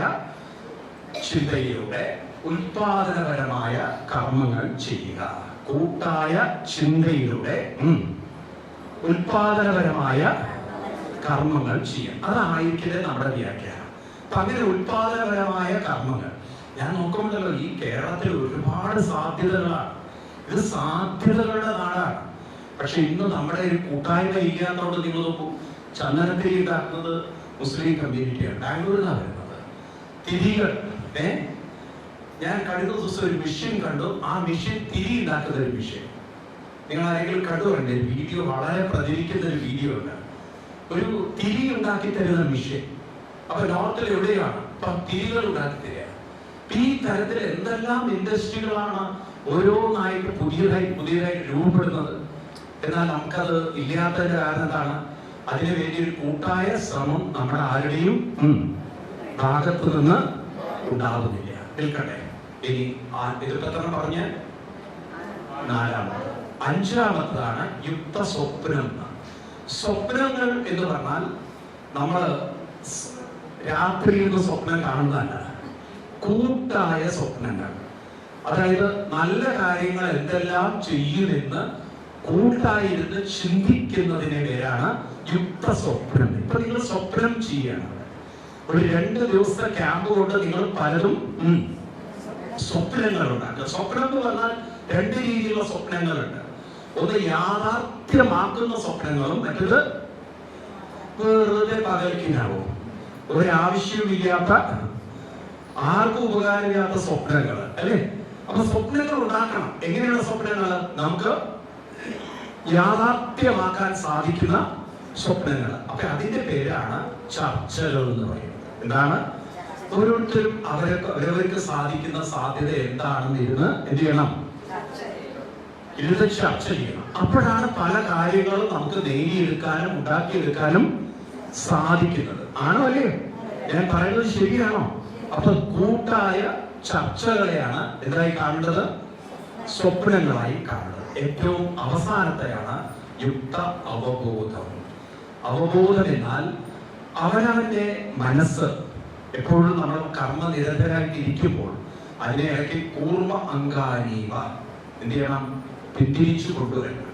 ചിന്തയിലൂടെ ഉൽപാദനപരമായ കർമ്മങ്ങൾ ചെയ്യുക. കൂട്ടായ ചിന്തയിലൂടെ ഉൽപാദനപരമായ കർമ്മങ്ങൾ ചെയ്യാം. അതായിരിക്കട്ടെ നമ്മുടെ വ്യാഖ്യാനം. അപ്പൊ അങ്ങനെ ഉൽപാദനപരമായ കർമ്മങ്ങൾ ഞാൻ നോക്കുമ്പോഴല്ലോ ഈ കേരളത്തിൽ ഒരുപാട് സാധ്യതകളാണ്. ഇത് സാധ്യതകളുടെ നാടാണ്. പക്ഷെ ഇന്ന് നമ്മുടെ ഒരു കൂട്ടായ്മ ഇല്ലാത്തതുകൊണ്ട് നിങ്ങൾ നോക്കൂ, ചന്ദനത്തിരി ഉണ്ടാക്കുന്നത് മുസ്ലിം കമ്മ്യൂണിറ്റിയാണ്, ബാംഗ്ലൂരിലാണ് വരുന്നത്. തിരികൾ, ഞാൻ കഴിഞ്ഞ ദിവസം ഒരു മിഷ്യൻ കണ്ടു. ആ മിഷ്യൻ തിരി ഉണ്ടാക്കുന്ന ഒരു മിഷ്യൻ. നിങ്ങൾ ആരെങ്കിലും കണ്ടുകൊണ്ട് വീഡിയോ വളരെ പ്രചരിക്കുന്ന ഒരു വീഡിയോ ഉണ്ട്. ഒരു തിരി ഉണ്ടാക്കി തരുന്ന മിഷ്യൻ. അപ്പൊ നോർത്തിൽ എവിടെയാണ് ഇപ്പൊ തിരികൾ ഉണ്ടാക്കി തരിക. ഈ തരത്തിൽ എന്തെല്ലാം ഇൻഡസ്ട്രികളാണ് ഓരോന്നായിട്ട് പുതിയതായിട്ട് രൂപപ്പെടുന്നത്. എന്നാൽ നമുക്കത് ഇല്ലാത്തതിന്റെ കാരണം എന്താണ്? അതിനു വേണ്ടി ഒരു കൂട്ടായ ശ്രമം നമ്മുടെ ആരുടെയും ഭാഗത്ത് നിന്ന് ഉണ്ടാകുന്നില്ല. നിൽക്കട്ടെ. ഇനി ഇതിപ്പോ തന്നെ പറഞ്ഞ 4-മത്. 5-മതാണ് യുക്ത സ്വപ്നം. സ്വപ്നങ്ങൾ എന്ന് പറഞ്ഞാൽ നമ്മൾ രാത്രിയിൽ സ്വപ്നം കാണുന്നതല്ല, കൂട്ടായ സ്വപ്നങ്ങൾ. അതായത് നല്ല കാര്യങ്ങൾ എന്തെല്ലാം ചെയ്യുമെന്ന് കൂട്ടായിരുന്ന് ചിന്തിക്കുന്നതിനെ പേരാണ് യുക്ത സ്വപ്നം. ഇപ്പൊ നിങ്ങൾ സ്വപ്നം ചെയ്യണം. ഒരു 2 ദിവസത്തെ ക്യാമ്പ് കൊണ്ട് നിങ്ങൾ പലതും സ്വപ്നങ്ങൾ ഉണ്ടാക്കുക. സ്വപ്നം എന്ന് പറഞ്ഞാൽ 2 രീതിയിലുള്ള സ്വപ്നങ്ങളുണ്ട്. ഒന്ന് യാഥാർത്ഥ്യമാക്കുന്ന സ്വപ്നങ്ങളും മറ്റത് വെറുതെ പകൽക്കിനാവും, ഒരാവശ്യമില്ലാത്ത ആർക്കും ഉപകാരമില്ലാത്ത സ്വപ്നങ്ങൾ, അല്ലേ? അപ്പൊ സ്വപ്നങ്ങൾ ഉണ്ടാക്കണം. എങ്ങനെയുള്ള സ്വപ്നങ്ങൾ? നമുക്ക് യാഥാർത്ഥ്യമാക്കാൻ സാധിക്കുന്ന സ്വപ്നങ്ങൾ. അപ്പൊ അതിന്റെ പേരാണ് ചർച്ചകൾ എന്ന് പറയുന്നത്. എന്താണ്? ഓരോരുത്തരും അവരവർക്ക് സാധിക്കുന്ന സാധ്യത എന്താണെന്ന് ഇരുന്ന് എന്ത് ചെയ്യണം? ഇരുന്ന് ചർച്ച ചെയ്യണം. അപ്പോഴാണ് പല കാര്യങ്ങളും നമുക്ക് നേടിയെടുക്കാനും ഉണ്ടാക്കിയെടുക്കാനും സാധിക്കുന്നത്. ആണോ അല്ലേ? ഞാൻ പറയുന്നത് ശരിയാണോ? അപ്പൊ കൂട്ടായ ചർച്ചകളെയാണ് എന്തായി കാണേണ്ടത്? സ്വപ്നങ്ങളായി കാണുന്നത്. ഏറ്റവും അവസാനത്തെയാണ് യുക്ത അവബോധം. അവബോധം എന്നാൽ അവനവന്റെ മനസ്സ് എപ്പോഴും നമ്മൾ കർമ്മനിരതരായിട്ട് ഇരിക്കുമ്പോൾ അതിനെ ഇടയ്ക്ക് കൂർമ്മ അങ്കാരീവ എന്ത് ചെയ്യണം? പിന്തിരിച്ചു കൊണ്ടുവരണം.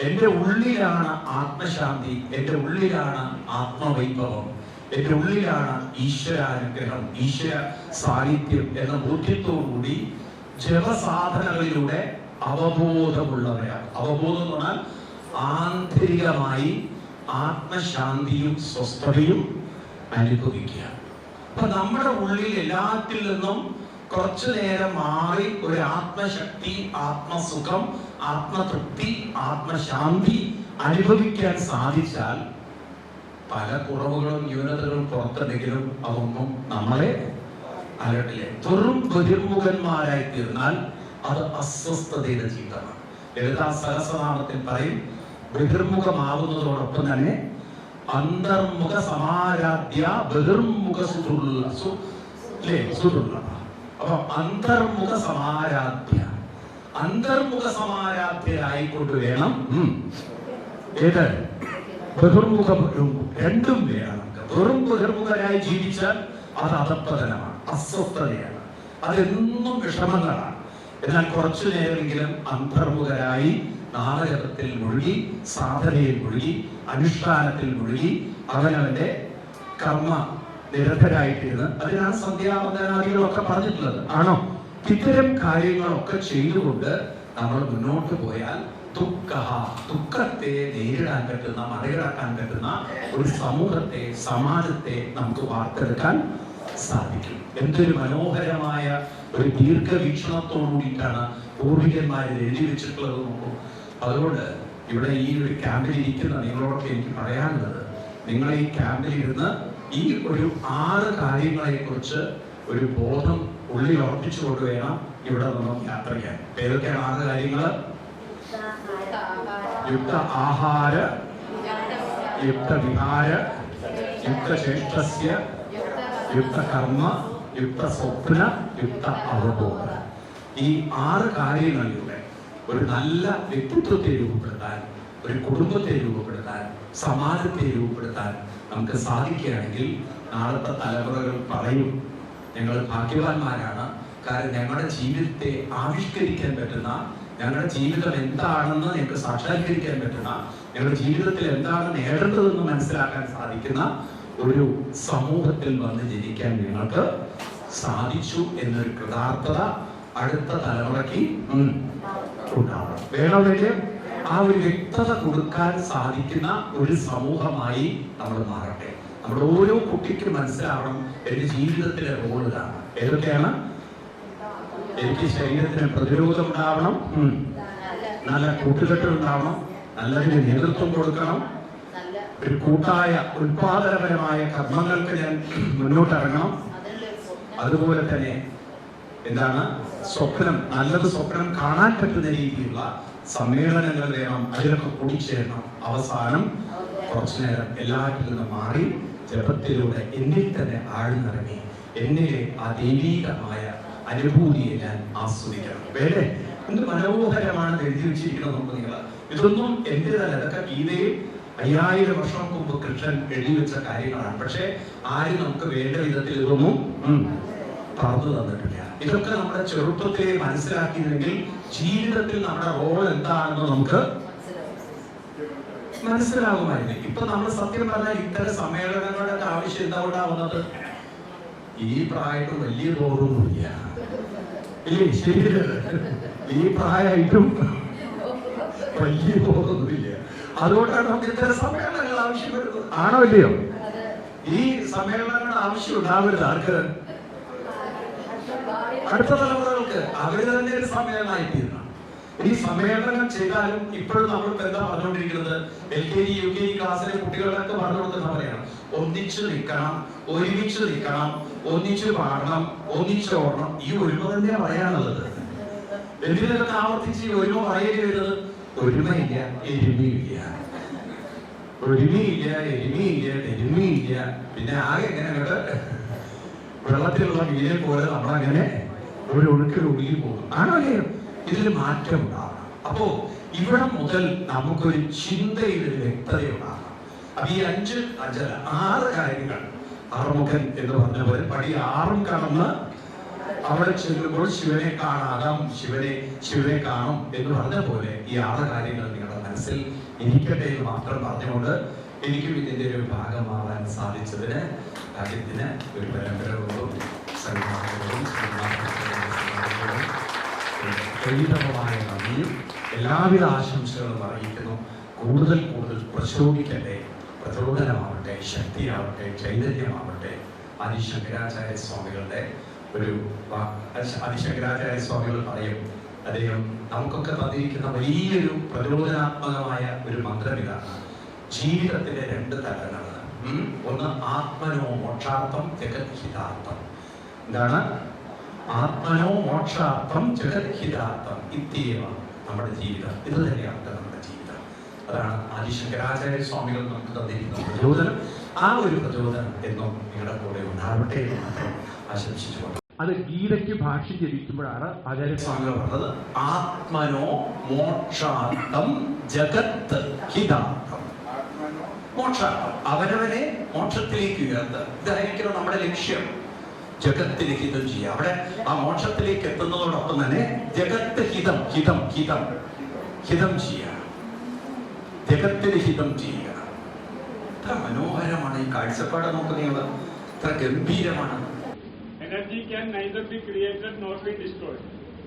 എൻ്റെ ഉള്ളിലാണ് ആത്മശാന്തി, എൻ്റെ ഉള്ളിലാണ് ആത്മവൈഭവം, എൻ്റെ ഉള്ളിലാണ് ഈശ്വരാനുഗ്രഹം, ഈശ്വര സാന്നിധ്യം എന്ന ബോധ്യത്തോടുകൂടി ജപസാധനകളിലൂടെ അവബോധമുള്ളവരാണ്. അവബോധം എന്ന് പറഞ്ഞാൽ ആന്തരികമായി ആത്മശാന്തിയും സ്വസ്ഥതയും അനുഭവിക്കുക. അപ്പൊ നമ്മുടെ ഉള്ളിൽ എല്ലാത്തിൽ നിന്നും കുറച്ചു നേരം മാറി ഒരു ആത്മശക്തി, ആത്മസുഖം, ആത്മതൃപ്തി, ആത്മശാന്തി അനുഭവിക്കാൻ സാധിച്ചാൽ പല കുറവുകളും ന്യൂനതകളും പുറത്തുണ്ടെങ്കിലും അതൊന്നും നമ്മളെ കാലഘട്ടത്തിലെ വെറും ബഹിർമുഖന്മാരായി തീർന്നാൽ അത് അസ്വസ്ഥതയുടെ ജീവിതമാണ്. ലളിതാ സഹസ്രനാമത്തിൽ പറയും, ബഹിർമുഖമാകുന്നതോടൊപ്പം തന്നെ അന്തർമുഖ സമാരാധ്യ ബഹിർമുഖ സുഹൃത്തുള്ള. അപ്പൊ അന്തർമുഖ സമാരാധ്യരായിക്കൊണ്ട് വേണം ഏത് ബഹിർമുഖ രണ്ടും വേണം. വെറും ബഹിർമുഖരായി ജീവിച്ചാൽ അത് അധപ്പതനമാണ്, അസ്വസ്ഥതയാണ്, അതെന്നും വിഷമങ്ങളാണ്. എന്നാൽ കുറച്ചു നേരമെങ്കിലും അന്തർമുഖരായി നാമജപത്തിൽ മുഴുകി, സാധനയിൽ മുഴുകി, അനുഷ്ഠാനത്തിൽ മുഴുകി, അവനവന്റെ കർമ്മ നിരതരായിട്ടിരുന്ന്, അതിനാണ് സന്ധ്യാവന്ദനാദികളൊക്കെ പറഞ്ഞിട്ടുള്ളത്. ആണോ? ഇത്തരം കാര്യങ്ങളൊക്കെ ചെയ്തുകൊണ്ട് നമ്മൾ മുന്നോട്ട് പോയാൽ ദുഃഖത്തെ നേരിടാൻ പറ്റുന്ന, മറികടക്കാൻ പറ്റുന്ന ഒരു സമൂഹത്തെ, സമാജത്തെ നമുക്ക് വാർത്തെടുക്കാൻ സാധിക്കും. എന്തൊരു മനോഹരമായ ഒരു ദീർഘവീക്ഷണത്തോടുകൂടിയിട്ടാണ് പൂർവികന്മാരിൽ എഴുതി വെച്ചിട്ടുള്ളത് നോക്കൂ. അതുകൊണ്ട് ഇവിടെ ഈ ഒരു ക്യാമ്പിൽ ഇരിക്കുന്ന നിങ്ങളോടൊക്കെ എനിക്ക് പറയാനുള്ളത്, നിങ്ങൾ ഈ ക്യാമ്പിൽ ഇരുന്ന് ഈ ഒരു 6 കാര്യങ്ങളെ കുറിച്ച് ഒരു ബോധം ഉള്ളിൽ ഉറപ്പിച്ചുകൊണ്ട് വേണം ഇവിടെ നിന്നും യാത്ര ചെയ്യാൻ. ഏതൊക്കെയാണ് 6 കാര്യങ്ങൾ? യുക്ത ആഹാര, യുക്ത വിഹാര, യുക്ത ചേഷ്ടസ്യ, യുക്ത കർമ്മ, യുക്ത സ്വപ്ന, യുക്ത അവബോധ. ഈ 6 കാര്യങ്ങളിലൂടെ ഒരു നല്ല വ്യക്തിത്വത്തെ രൂപപ്പെടുത്താൻ, ഒരു കുടുംബത്തെ രൂപപ്പെടുത്താൻ, സമാജത്തെ രൂപപ്പെടുത്താൻ നമുക്ക് സാധിക്കുകയാണെങ്കിൽ നാളത്തെ തലമുറകൾ പറയും, ഞങ്ങൾ ഭാഗ്യവാന്മാരാണ്. കാരണം ഞങ്ങളുടെ ജീവിതത്തെ ആവിഷ്കരിക്കാൻ പറ്റുന്ന, ഞങ്ങളുടെ ജീവിതം എന്താണെന്ന് ഞങ്ങൾക്ക് സാക്ഷാത്കരിക്കാൻ പറ്റുന്ന, ഞങ്ങളുടെ ജീവിതത്തിൽ എന്താണ് നേടേണ്ടതെന്ന് മനസ്സിലാക്കാൻ സാധിക്കുന്ന ഒരു സമൂഹത്തിൽ വന്ന് ജനിക്കാൻ ഞങ്ങൾക്ക് സാധിച്ചു എന്നൊരു കൃതാർത്ഥത അടുത്ത തലമുറയ്ക്ക് ഉണ്ടാവണം. വേണമെങ്കിൽ ആ ഒരു വ്യക്തത കൊടുക്കാൻ സാധിക്കുന്ന ഒരു സമൂഹമായി നമ്മൾ മാറട്ടെ. നമ്മുടെ ഓരോ കുട്ടിക്കും മനസ്സിലാവണം, എന്റെ ജീവിതത്തിലെ റോൾ ഇതാണ്. ഏതൊക്കെയാണ്? എനിക്ക് ശരീരത്തിന് പ്രതിരോധം ഉണ്ടാവണം, നല്ല കൂട്ടുകെട്ട് ഉണ്ടാവണം, നല്ലൊരു നേതൃത്വം കൊടുക്കണം, ഒരു കൂട്ടായ ഉത്പാദനപരമായ കർമ്മങ്ങൾക്ക് ഞാൻ മുന്നോട്ടിറങ്ങണം. അതുപോലെ തന്നെ എന്താണ് സ്വപ്നം, നല്ലത് സ്വപ്നം കാണാൻ പറ്റുന്ന രീതിയിലുള്ള സമ്മേളനങ്ങൾ വേണം, അതിലൊക്കെ കൂടിച്ചേരണം. അവസാനം കുറച്ചു നേരം എല്ലാറ്റിൽ നിന്നും മാറി ജപത്തിലൂടെ എന്നിൽ തന്നെ ആഴ്ന്നിറങ്ങി എന്നിലെ ആ ദൈവീകമായ അനുഭൂതിയെ ഞാൻ ആസ്വദിക്കണം. വേറെ എന്ത് മനോഹരമാണ് എഴുതി വെച്ചിരിക്കുന്നത് നമുക്ക്. നിങ്ങൾ ഇതൊന്നും എന്റേതല്ല, ഇതൊക്കെ ഗീതയിൽ 5000 വർഷം മുമ്പ് കൃഷ്ണൻ എഴുതി വെച്ച കാര്യങ്ങളാണ്. പക്ഷെ ആരും നമുക്ക് വേണ്ട വിധത്തിൽ ഇതൊന്നും പറഞ്ഞു തന്നിട്ടില്ല. ഇതൊക്കെ നമ്മുടെ ചെറുപ്പത്തെ മനസ്സിലാക്കിയിരുന്നെങ്കിൽ ജീവിതത്തിൽ നമ്മുടെ റോൾ എന്താണെന്ന് നമുക്ക് മനസ്സിലാകുമായിരുന്നു. ഇപ്പൊ നമ്മൾ സത്യം പറഞ്ഞാൽ ഇത്തരം സമ്മേളനങ്ങളുടെ ആവശ്യം എന്താണ്ടാവുന്നത്? ഈ പ്രായത്തിൽ വലിയ ബോധമൊന്നുമില്ല, ഇല്ലേ? ശരിയല്ല, ഈ പ്രായമായിട്ടും വലിയ ബോധമൊന്നുമില്ല. അതുകൊണ്ടാണ് നമുക്ക് ഇത്തരം സമ്മേളനങ്ങൾ ആവശ്യപ്പെടുന്നത്. ആണോ ഇല്ലയോ? ഈ സമ്മേളനങ്ങൾ ആവശ്യം ഉണ്ടാവരുത് ആർക്ക്? അടുത്ത തലമുറകൾക്ക്. അവര് തന്നെ ഒരു സമ്മേളനമായിത്തീരണം. ഈ സമ്മേളനം ചെയ്താലും ഇപ്പോഴും നമ്മളിപ്പോ എന്താ പറഞ്ഞുകൊണ്ടിരിക്കുന്നത്? LKG UKG ക്ലാസ്സിലെ കുട്ടികളൊക്കെ പറഞ്ഞു കൊടുക്കുന്ന പറയണം, ഒന്നിച്ചു നിൽക്കണം, ഒരുമിച്ച് നിൽക്കണം, ഒന്നിച്ചു പാടണം, ഒന്നിച്ച് ഓടണം. ഈ ഒരുമ തന്നെയാ പറയാനുള്ളത്. എന്തിനൊക്കെ ആവർത്തിച്ച് ഒരുമ പറയേണ്ടി വരുന്നത്? ഒരുമയില്ല, എരുമയില്ല, ഒരുമയില്ല, എരുമയില്ല, എരുമയില്ല. പിന്നെ ആകെ എങ്ങനെ അങ്ങോട്ട് വെള്ളത്തിലുള്ള മീനെ പോലെ നമ്മളങ്ങനെ ഒരു ഒഴുക്കിൽ ഒഴുകി പോകും. ആണോ അല്ലയോ? ഇതിൽ മാറ്റം ഉണ്ടാവണം. അപ്പോ ഇവിടെ മുതൽ നമുക്കൊരു ചിന്തയിൽ ഒരു വ്യക്തതയുണ്ടാകണം. അപ്പൊ ഈ 6 കാര്യങ്ങൾ, ആറുമുഖൻ എന്ന് പറഞ്ഞ പോലെ പടി 6 കടന്ന് അവിടെ ചെല്ലുമ്പോൾ ശിവനെ കാണാം, ശിവനെ കാണും എന്ന് പറഞ്ഞ പോലെ ഈ 6 കാര്യങ്ങൾ നിങ്ങളുടെ മനസ്സിൽ ഇരിക്കട്ടെ എന്ന് മാത്രം പറഞ്ഞുകൊണ്ട് എനിക്കും ഇതിന്റെ ഒരു ഭാഗമാവാൻ സാധിച്ചതിന് രാജ്യത്തിന് ഒരു പരമ്പരകളും മായ നന്ദിയും എല്ലാവിധ ആശംസകളും അറിയിക്കുന്നു. കൂടുതൽ പ്രചോദിക്കട്ടെ, പ്രചോദനമാവട്ടെ, ശക്തിയാവട്ടെ, ചൈതന്യമാവട്ടെ. ആദിശങ്കരാചാര്യ സ്വാമികളുടെ ആദിശങ്കരാചാര്യ സ്വാമികൾ പറയും, അദ്ദേഹം നമുക്കൊക്കെ തന്നിരിക്കുന്ന വലിയൊരു പ്രചോദനാത്മകമായ ഒരു മന്ത്രം ഇതാണ്: ജീവിതത്തിലെ 2 തലങ്ങളാണ്. ഒന്ന് ആത്മനോ മോക്ഷാർത്ഥം, ജഗത് ഹിതാർത്ഥം. എന്താണ്? ആത്മനോ മോക്ഷാർത്ഥം ജഗദ്ഹിതാർത്ഥം ഇത്യവ നമ്മുടെ ജീവിതം. ഇത് തന്നെയാണ് നമ്മുടെ ജീവിതം. അതാണ് ആദിശങ്കരാചാര്യ സ്വാമികൾ നമുക്ക് തന്നിരിക്കുന്ന പ്രചോദനം. ആ ഒരു പ്രചോദനം എന്നും നിങ്ങളുടെ കൂടെ ഉണ്ടാവട്ടെ എന്ന് മാത്രം ആശംസിച്ചുകൊണ്ട് അത് ഗീതയ്ക്ക് ഭാഷ്യം ജപിക്കുമ്പോഴാണ് ആചാര്യസ്വാമികൾ പറഞ്ഞത് ആത്മനോ മോക്ഷാർത്ഥം ജഗത് ഹിതാർത്ഥം. മോക്ഷാർത്ഥം അവനവനെ മോക്ഷത്തിലേക്ക് ഉയർത്തുക. ഇതായിരിക്കണം നമ്മുടെ ലക്ഷ്യം. ജഗത്തിന് ഹിതം ചെയ്യുക. അവിടെ ആ മോക്ഷത്തിലേക്ക് എത്തുന്നതോടൊപ്പം തന്നെ ജഗത്ത് ഹിതം ഹിതം ഹിതം ഹിതം ചെയ്യുക. ജഗത്തിന് ഹിതം ചെയ്യുക. എത്ര മനോഹരമാണ് ഈ കാഴ്ചപ്പാട്. നോക്ക് നിങ്ങൾ, എത്ര ഗംഭീരമാണ്. Energy can neither be created nor be destroyed.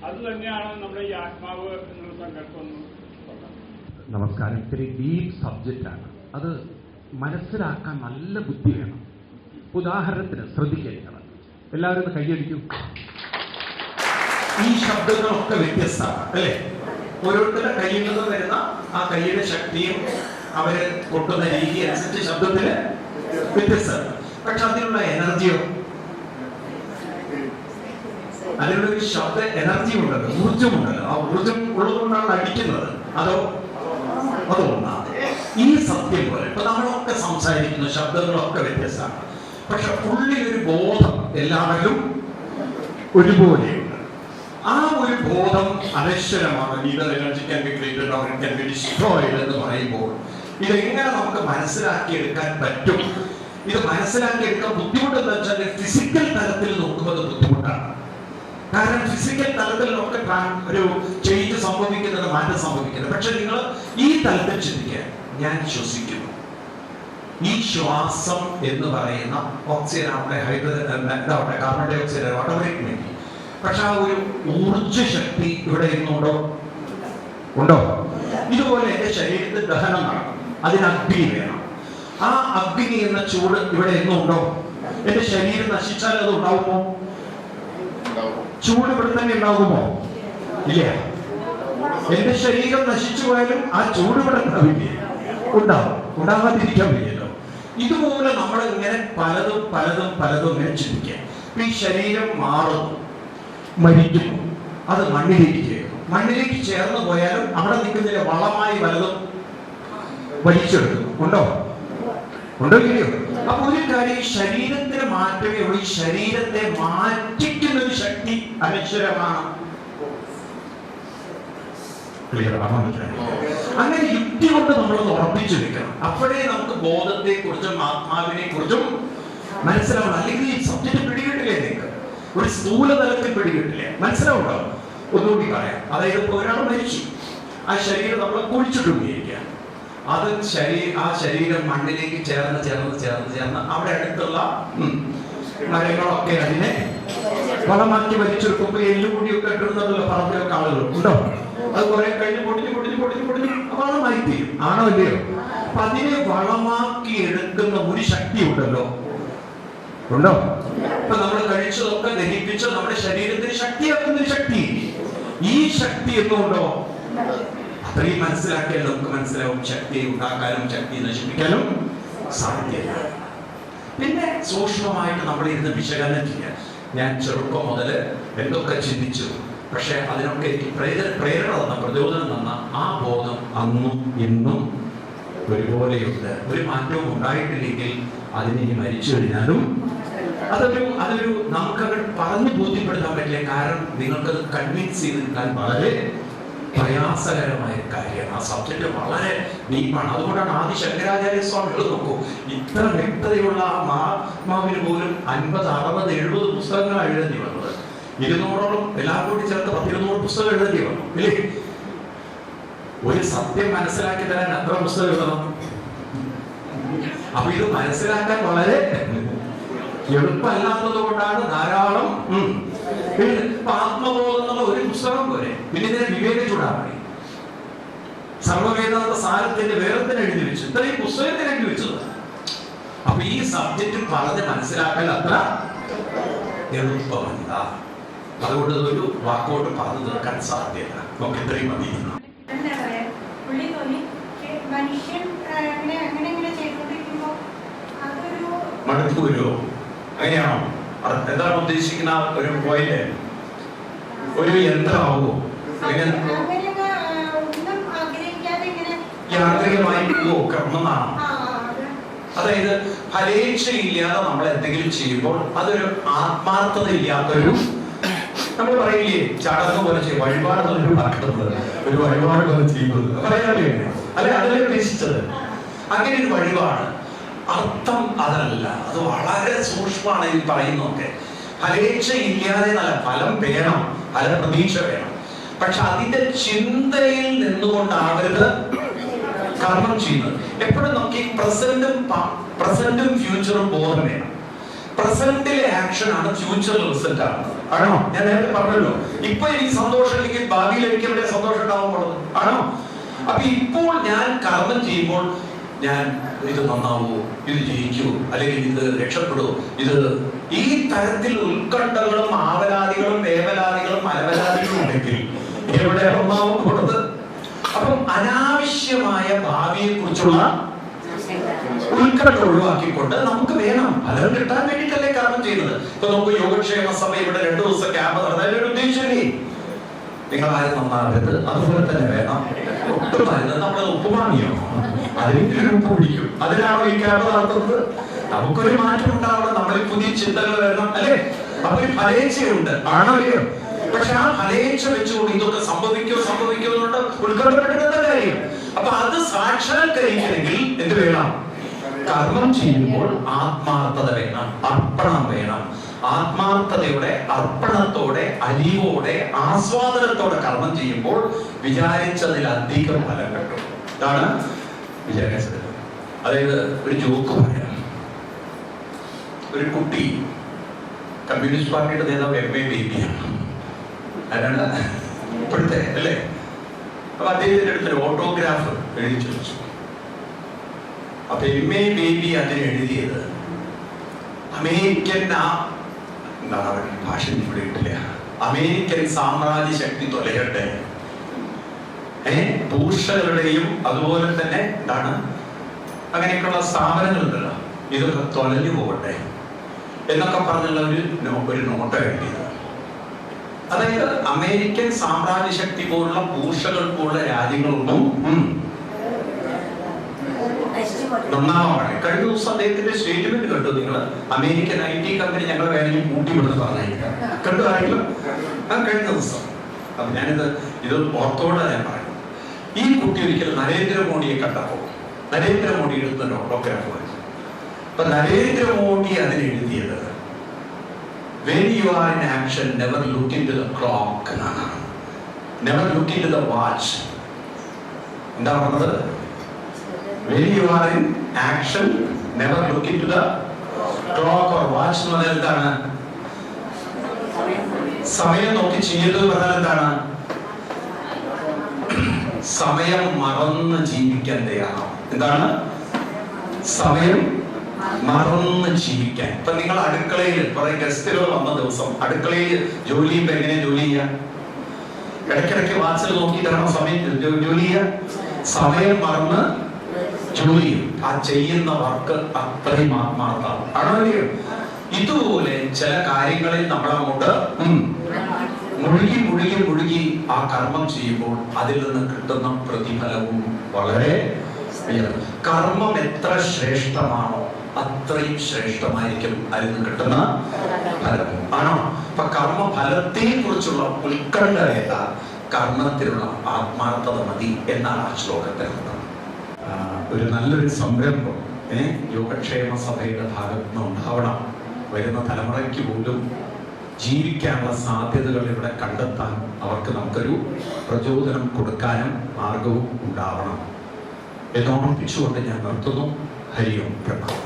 അത് തന്നെയാണ് നമ്മുടെ ഈ ആത്മാവ് എന്നുള്ള സങ്കല്പം. നമസ്കാരം. ഇത്തിരി ഡീപ് സബ്ജക്റ്റാണ്. അത് മനസ്സിലാക്കാൻ നല്ല ബുദ്ധി വേണം. ഉദാഹരണത്തിന് ശ്രദ്ധിക്കുക, എല്ലാവരും കൈയടിക്കൂ. ഈ ശബ്ദങ്ങളൊക്കെ വ്യത്യസ്തമാണ് അല്ലേ? ഓരോരുത്തരുടെ കയ്യിൽ നിന്ന് വരുന്ന ആ കൈയുടെ ശക്തിയും അവര് കൊട്ടുന്ന രീതി അനുസരിച്ച് ശബ്ദത്തിന് വ്യത്യസ്തമാണ്. പക്ഷെ അതിനുള്ള എനർജിയോ, അതിനുള്ള ഒരു ശബ്ദ എനർജി ഉണ്ടല്ലോ, ഊർജമുണ്ടല്ലോ. ആ ഊർജം ഉള്ളതുകൊണ്ടാണ് അടിക്കുന്നത്. അതുകൊണ്ടാണ് ഈ സത്യം പോലെ ഇപ്പൊ നമ്മളൊക്കെ സംസാരിക്കുന്ന ശബ്ദങ്ങളൊക്കെ വ്യത്യസ്തമാണ്. പക്ഷെ ഉള്ളിൽ ഒരു ബോധം എല്ലാവരിലും ഒരുപോലെയുണ്ട്. ആ ഒരു ബോധം അനശ്വരമാണ്. എന്ന് പറയുമ്പോൾ ഇതെങ്ങനെ നമുക്ക് മനസ്സിലാക്കിയെടുക്കാൻ പറ്റും? ഇത് മനസ്സിലാക്കിയെടുക്കാൻ ബുദ്ധിമുട്ടെന്ന് വെച്ചാൽ ഫിസിക്കൽ തലത്തിൽ നോക്കുമ്പോൾ ബുദ്ധിമുട്ടാണ്. കാരണം ഫിസിക്കൽ തലത്തിൽ നമുക്ക് ഒരു ചേഞ്ച് സംഭവിക്കുന്നത്, മാറ്റം സംഭവിക്കുന്നത്. പക്ഷെ നിങ്ങൾ ഈ തലത്തിൽ ചിന്തിക്കുക. ഞാൻ ശ്വസിക്കുന്നു. ഈ ശ്വാസം എന്ന് പറയുന്ന ഓക്സിജൻ ആവട്ടെ, ഹൈഡ്രജൻ കാർബൺ ഡൈ ഓക്സൈഡ് ആവട്ടെ, പക്ഷെ ആ ഒരു ഊർജ ശക്തി ഇവിടെ ഇരുന്നുണ്ടോ? ഉണ്ടോ? ഇതുപോലെ എന്റെ ശരീരത്തിൽ ദഹനം നടക്കും. അതിന് അഗ്നി വേണം. ആ അഗ്നി എന്ന ചൂട് ഇവിടെ എന്നുണ്ടോ? എന്റെ ശരീരം നശിച്ചാൽ അത് ഉണ്ടാവുമോ? ചൂട് ഇവിടെ തന്നെ ഉണ്ടാകുമോ? ഇല്ല. എന്റെ ശരീരം നശിച്ചു പോയാലും ആ ചൂട് ഇവിടെ ഉണ്ടാവില്ലേ? ഉണ്ടാവും. ഉണ്ടാകാതിരിക്കാൻ വയ്യല്ലോ. ഇതുപോലെ നമ്മൾ ഇങ്ങനെ പലതും പലതും പലതും ഇങ്ങനെ ചിന്തിക്കുക. ഈ ശരീരം മാറുന്നു, മരിക്കുന്നു, അത് മണ്ണിലേക്ക് ചേരും. മണ്ണിലേക്ക് ചേർന്ന് പോയാലും അവിടെ നിൽക്കുന്നതിന് വളമായി വലതും വലിച്ചെടുക്കുന്നു. ഉണ്ടോ? ഉണ്ടോ ഇല്ലയോ? അപ്പൊ ഒരു കാര്യം, ശരീരത്തിന് മാറ്റമേ ഉള്ളൂ. ഈ ശരീരത്തെ മാറ്റിക്കുന്ന ഒരു ശക്തി അനശ്വരമാണ്. അങ്ങനെ യുക്തി കൊണ്ട് നമ്മളത് ഉറപ്പിച്ചു വെക്കണം. അപ്പോഴേ നമുക്ക് ബോധത്തെ കുറിച്ചും ആത്മാവിനെ കുറിച്ചും മനസ്സിലാവണം. അല്ലെങ്കിൽ ഈ സബ്ജക്റ്റ് പിടികിട്ടില്ലേ? നിങ്ങൾക്ക് ഒരു സ്ഥൂല തലത്തിൽ പിടികിട്ടില്ലേ? മനസ്സിലാവുണ്ടോ? ഒന്നുകൂടി പറയാം. അതായത് ഇപ്പൊ ഒരാൾ മരിച്ചു, ആ ശരീരം നമ്മൾ കുഴിച്ചിട്ടുപയോഗിക്കുക. അത് ആ ശരീരം മണ്ണിലേക്ക് ചേർന്ന് ചേർന്ന് ചേർന്ന് ചേർന്ന് അവിടെ അടുത്തുള്ള മരങ്ങളൊക്കെ അതിനെ വളമാക്കി വലിച്ചെടുക്കുമ്പോൾ എല്ലുകൂടിയൊക്കെ ഇട്ടുന്നതല്ലോ പറമ്പിലൊക്കെ ആളുകൾ ഉണ്ടോ? അത് കുറെ കഴിഞ്ഞ് പൊടിഞ്ഞ് പൊടിഞ്ഞ് പൊടിഞ്ഞ് പൊടിഞ്ഞ് വളമായി തീരും. ആണോ അല്ലയോ? അപ്പൊ അതിനെ വളമാക്കി എടുക്കുന്ന ഒരു ശക്തി ഉണ്ടല്ലോ. ഉണ്ടോ? ഇപ്പൊ നമ്മൾ കഴിച്ചതൊക്കെ ദഹിപ്പിച്ച് നമ്മുടെ ശരീരത്തിന് ശക്തിയാക്കുന്ന ഒരു ശക്തി. ഈ ശക്തി എന്നുണ്ടോ? അത്രയും മനസ്സിലാക്കിയാൽ നമുക്ക് മനസ്സിലാവും ശക്തി ഉണ്ടാക്കാനും ശക്തി നശിപ്പിക്കാനും സാധ്യത. പിന്നെ സൂക്ഷ്മമായിട്ട് നമ്മൾ ഇരുന്ന് വിശകലനം ചെയ്യാം. ഞാൻ ചെറുപ്പം മുതൽ എന്തൊക്കെ ചിന്തിച്ചു, പക്ഷെ അതിനൊക്കെ എനിക്ക് പ്രേരണ തന്ന, പ്രചോദനം തന്ന ആ ബോധം അന്നും ഇന്നും ഒരുപോലെയുണ്ട്. ഒരു മാറ്റവും ഉണ്ടായിട്ടില്ലെങ്കിൽ അതിനെ ഇനി മരിച്ചു കഴിഞ്ഞാലും അതൊരു നമുക്കത് പറഞ്ഞു ബോധ്യപ്പെടുത്താൻ പറ്റില്ല. കാരണം നിങ്ങൾക്കത് കൺവിൻസ് ചെയ്തെടുക്കാൻ വളരെ പ്രയാസകരമായ കാര്യമാണ്. ആ സബ്ജക്റ്റ് വളരെ ഡീപ്പാണ്. അതുകൊണ്ടാണ് ആദി ശങ്കരാചാര്യ സ്വാമികൾ നോക്കൂ, ഇത്ര വ്യക്തതയുള്ള ആ മഹാത്മാവിന് പോലും 50, 60, 70 പുസ്തകങ്ങൾ എഴുതേണ്ടി വന്നത്. 200ഓളം എല്ലാം കൂടി ചേർത്ത് 200 പുസ്തകം എഴുതേണ്ടി വന്നു ഇല്ലേ? ഒരു സത്യം മനസ്സിലാക്കി തരാൻ എത്ര പുസ്തകം എഴുതണം? അപ്പൊ ഇത് മനസ്സിലാക്കാൻ വളരെ എളുപ്പമല്ലാത്തത് കൊണ്ടാണ് ധാരാളം ആത്മബോധം എന്നുള്ള ഒരു പുസ്തകം പോലെ. പിന്നെ ഇതിനെ വിവേക ചൂടാമണി സർവവേദാന്ത സാരത്തിന്റെ വേറത്തിന് എഴുതി വെച്ചു. ഇത്രയും പുസ്തകത്തിന് എഴുതി വെച്ചത്. അപ്പൊ ഈ സബ്ജക്റ്റ് പറഞ്ഞ് മനസ്സിലാക്കാൻ അത്ര എളുപ്പമല്ല. അതുകൊണ്ട് ഒരു വാക്കോട്ട് പറഞ്ഞു തീർക്കാൻ സാധ്യത. നമുക്ക് ഇത്രയും മതി. മടുത്തു വരുമോ? അങ്ങനെയാണോ? എന്താണ് ഉദ്ദേശിക്കുന്ന ഒരു പോയിന്റ്? ഒരു യന്ത്രമാവോ യാന്ത്രികമായി പോവോ കർമ്മമാണ്. അതായത് ഫലേച്ഛയില്ലാതെ നമ്മൾ എന്തെങ്കിലും ചെയ്യുമ്പോൾ അതൊരു ആത്മാർത്ഥത ഇല്ലാത്തൊരു, നമ്മൾ പറയില്ലേ ചടങ്ങ് പോലെ ചെയ്യും, വഴിപാട് ഒരു വഴിപാട് പോലെ ചെയ്യുന്നത് പറയാറില്ലേ? അല്ലെ, അതല്ലേ ഉദ്ദേശിച്ചത്? അങ്ങനെ ഒരു വഴിപാട് അർത്ഥം അതല്ല, അത് വളരെ സൂക്ഷ്മമാണ് ഈ പറയുന്നതൊക്കെ. ഫലേച്ഛ ഇല്ലാതെ നല്ല ഫലം വേണം, ഫലപ്രതീക്ഷ വേണം. പക്ഷെ അതിന്റെ ചിന്തയിൽ നിന്നുകൊണ്ടാവരുത് കർമ്മം ചെയ്യുന്നത്. എപ്പോഴും നമുക്ക് ഈ പ്രസന്റും ഫ്യൂച്ചറും ബോധം വേണം. പ്രസന്റിലെ ആക്ഷൻ ആണ് ഫ്യൂച്ചറിൽ റിസൾട്ട് ആവുന്നത്. ആണോ? ഞാൻ നേരത്തെ പറഞ്ഞല്ലോ, ഇപ്പൊ എനിക്ക് സന്തോഷം ഇല്ലെങ്കിൽ ഭാവിയിൽ എനിക്ക് എവിടെ സന്തോഷം ഉണ്ടാവുമ്പോൾ ആണോ? അപ്പൊ ഇപ്പോൾ ഞാൻ കർമ്മം ചെയ്യുമ്പോൾ ഞാൻ ഇത് നന്നാവോ, ഇത് ജയിക്കൂ, അല്ലെങ്കിൽ ഇത് രക്ഷപ്പെടൂ, ഇത് ഈ തരത്തിൽ ഉത്കണ്ഠകളും ആവലാദികളും വേവലാദികളും അലവലാദികളും ഉണ്ടെങ്കിൽ എവിടെ നന്നാവും കൊടുത്ത്. അപ്പം അനാവശ്യമായ ഭാവിയെ കുറിച്ചുള്ള ഉത്കണ്ഠ ഒഴിവാക്കിക്കൊണ്ട് നമുക്ക് വേണം ഫലം കിട്ടാൻ വേണ്ടിയിട്ടല്ലേ കർമ്മം ചെയ്യുന്നത്. ഇപ്പൊ നമുക്ക് യോഗക്ഷേമ സഭ ഇവിടെ 2 ദിവസം ക്യാമ്പ് നടന്നതിന്റെ ഒരു ഉദ്ദേശിച്ചല്ലേ, നിങ്ങൾ ആരും നന്നാവരുത്, അതുപോലെ തന്നെ വേണം. ഒട്ടും മരുന്ന് നമ്മൾ ഉപ്പുമാണിയോ, അതിന് ഉപ്പ് പിടിക്കും, അതിനാണോ ഈ ക്യാമ്പ് നടത്തുന്നത്? നമുക്കൊരു മാറ്റം ഉണ്ടാവണം, നമ്മളിൽ പുതിയ ചിന്തകൾ വരണം, അല്ലേ? അപ്പൊ ഒരു ഫലേച്ഛയുണ്ട്, ആണോ അല്ലയോ? പക്ഷെ ആ ഫലേച്ഛ വെച്ചുകൊണ്ട് ഇതൊക്കെ സംഭവിക്കുമോ എന്നുകൊണ്ട് ഉത്കണ്ഠപ്പെടുന്ന കാര്യം. അപ്പൊ അത് സാക്ഷാത്കരിക്കണമെങ്കിൽ എന്ത് വേണം? കർമ്മം ചെയ്യുമ്പോൾ ആത്മാർത്ഥത വേണം, അർപ്പണം വേണം. ആത്മാർത്ഥതയോടെ, അർപ്പണത്തോടെ, അലിവോടെ, ആസ്വാദനത്തോടെ കർമ്മം ചെയ്യുമ്പോൾ വിചാരിച്ചതിലധികം ഫലം കിട്ടും. ഇതാണ് വിചാരിച്ചത്. അതായത് ഒരു ജോക്ക് പറയാം. ഒരു കുട്ടി കമ്മ്യൂണിസ്റ്റ് പാർട്ടിയുടെ നേതാവ് M.A. ബേബിയാണ്. ആരാണ്? ഇപ്പോഴത്തെ അല്ലേ? അപ്പൊ അദ്ദേഹത്തിന്റെ അടുത്തൊരു ഓട്ടോഗ്രാഫ് എഴുതി ചോദിച്ചു. അപ്പൊ M.A. ബേബി അതിന് എഴുതിയത് അമേരിക്കൻ എന്താണ് അവരുടെ ഭാഷ ഇവിടെ കിട്ടില്ല, അമേരിക്കൻ സാമ്രാജ്യ ശക്തി തൊലയട്ടെ, ഭൂഷകളുടെയും അതുപോലെ തന്നെ എന്താണ് അങ്ങനെയൊക്കെയുള്ള സ്ഥാപനങ്ങളുണ്ടല്ലോ, ഇതൊക്കെ തൊലഞ്ഞു പോകട്ടെ എന്നൊക്കെ പറഞ്ഞുള്ള ഒരു നോട്ട് എഴുതിയത്. അതായത് അമേരിക്കൻ സാമ്രാജ്യ ശക്തി പോലുള്ള ഭൂഷകൾക്കുള്ള രാജ്യങ്ങളൊന്നും നന്നാവാണ്. കഴിഞ്ഞ ദിവസം അദ്ദേഹത്തിന്റെ സ്റ്റേറ്റ്മെന്റ് കണ്ടു നിങ്ങൾ? അമേരിക്കൻ IT കമ്പനി ഞങ്ങൾ വേണമെങ്കിൽ കൂട്ടിവിടുന്ന് പറഞ്ഞേക്കാം. കണ്ടു ആരെങ്കിലും? കഴിഞ്ഞ ദിവസം. അപ്പൊ ഇത് ഓർത്തോടെ ഞാൻ പറയുന്നത്. ഈ കുട്ടി ഒരിക്കൽ നരേന്ദ്രമോദിയെ കണ്ടപ്പോ നരേന്ദ്രമോദി എഴുതുന്ന ഓട്ടോഗ്രാഫ് വായിച്ചു. അപ്പൊ Narendra Modi അതിനെഴുതിയത് when you are in action never look into the clock എന്നാണ്, never look into the watch. എന്താ പറഞ്ഞത്? when you are in action never look into the clock or watch എന്ന് പറഞ്ഞാൽ എന്താണ്? സമയം നോക്കി ചെയ്യരുത് പറഞ്ഞാൽ എന്താണ്? സമയം മറന്ന് ജീവിക്കാൻ തയ്യാറാണ്. എന്താണ്? സമയം മറന്ന് ജീവിക്കാൻ. ഇപ്പൊ നിങ്ങൾ അടുക്കളയിൽ കുറെ ഗസ്റ്റുകൾ വന്ന ദിവസം അടുക്കളയിൽ ജോലി ചെയ്യുമ്പോ എങ്ങനെ ജോലി ചെയ്യാം? ഇടയ്ക്കിടയ്ക്ക് വാച്ചിൽ നോക്കിയിട്ടാണോ സമയം ജോലി ചെയ്യാൻ? സമയം മറന്ന് ജോലി ചെയ്യും. ആ ചെയ്യുന്ന വർക്ക് അത്രയും ആത്മാർത്ഥം ആണോ അല്ലയോ? ഇതുപോലെ ചില കാര്യങ്ങളിൽ നമ്മളങ്ങോട്ട് മുഴുകി ആ കർമ്മം ചെയ്യുമ്പോൾ അതിൽ നിന്ന് കിട്ടുന്ന പ്രതിഫലവും വളരെ ഉയർന്നു. കർമ്മം എത്ര ശ്രേഷ്ഠമാണോ അത്രയും ശ്രേഷ്ഠമായിരിക്കും അതിൽ നിന്ന് കിട്ടുന്ന ഫലം. ആണോ? അപ്പൊ കർമ്മ ഫലത്തെ കുറിച്ചുള്ള ഉത്കണ്ഠയല്ല, കർമ്മത്തിലുള്ള ആത്മാർത്ഥത മതി എന്നാണ് ആ ശ്ലോകത്തിൽ നിന്ന്. ഒരു നല്ലൊരു സംരംഭം യോഗക്ഷേമ സഭയുടെ ഭാഗത്ത് നിന്ന് ഉണ്ടാവണം. വരുന്ന തലമുറയ്ക്ക് പോലും ജീവിക്കാനുള്ള സാധ്യതകൾ ഇവിടെ കണ്ടെത്താൻ അവർക്ക് നമുക്കൊരു പ്രചോദനം കൊടുക്കാനും മാർഗവും ഉണ്ടാവണം എന്നോർപ്പിച്ചുകൊണ്ട് ഞാൻ നിർത്തുന്നു. ഹരി ഓം പ്രണാമം.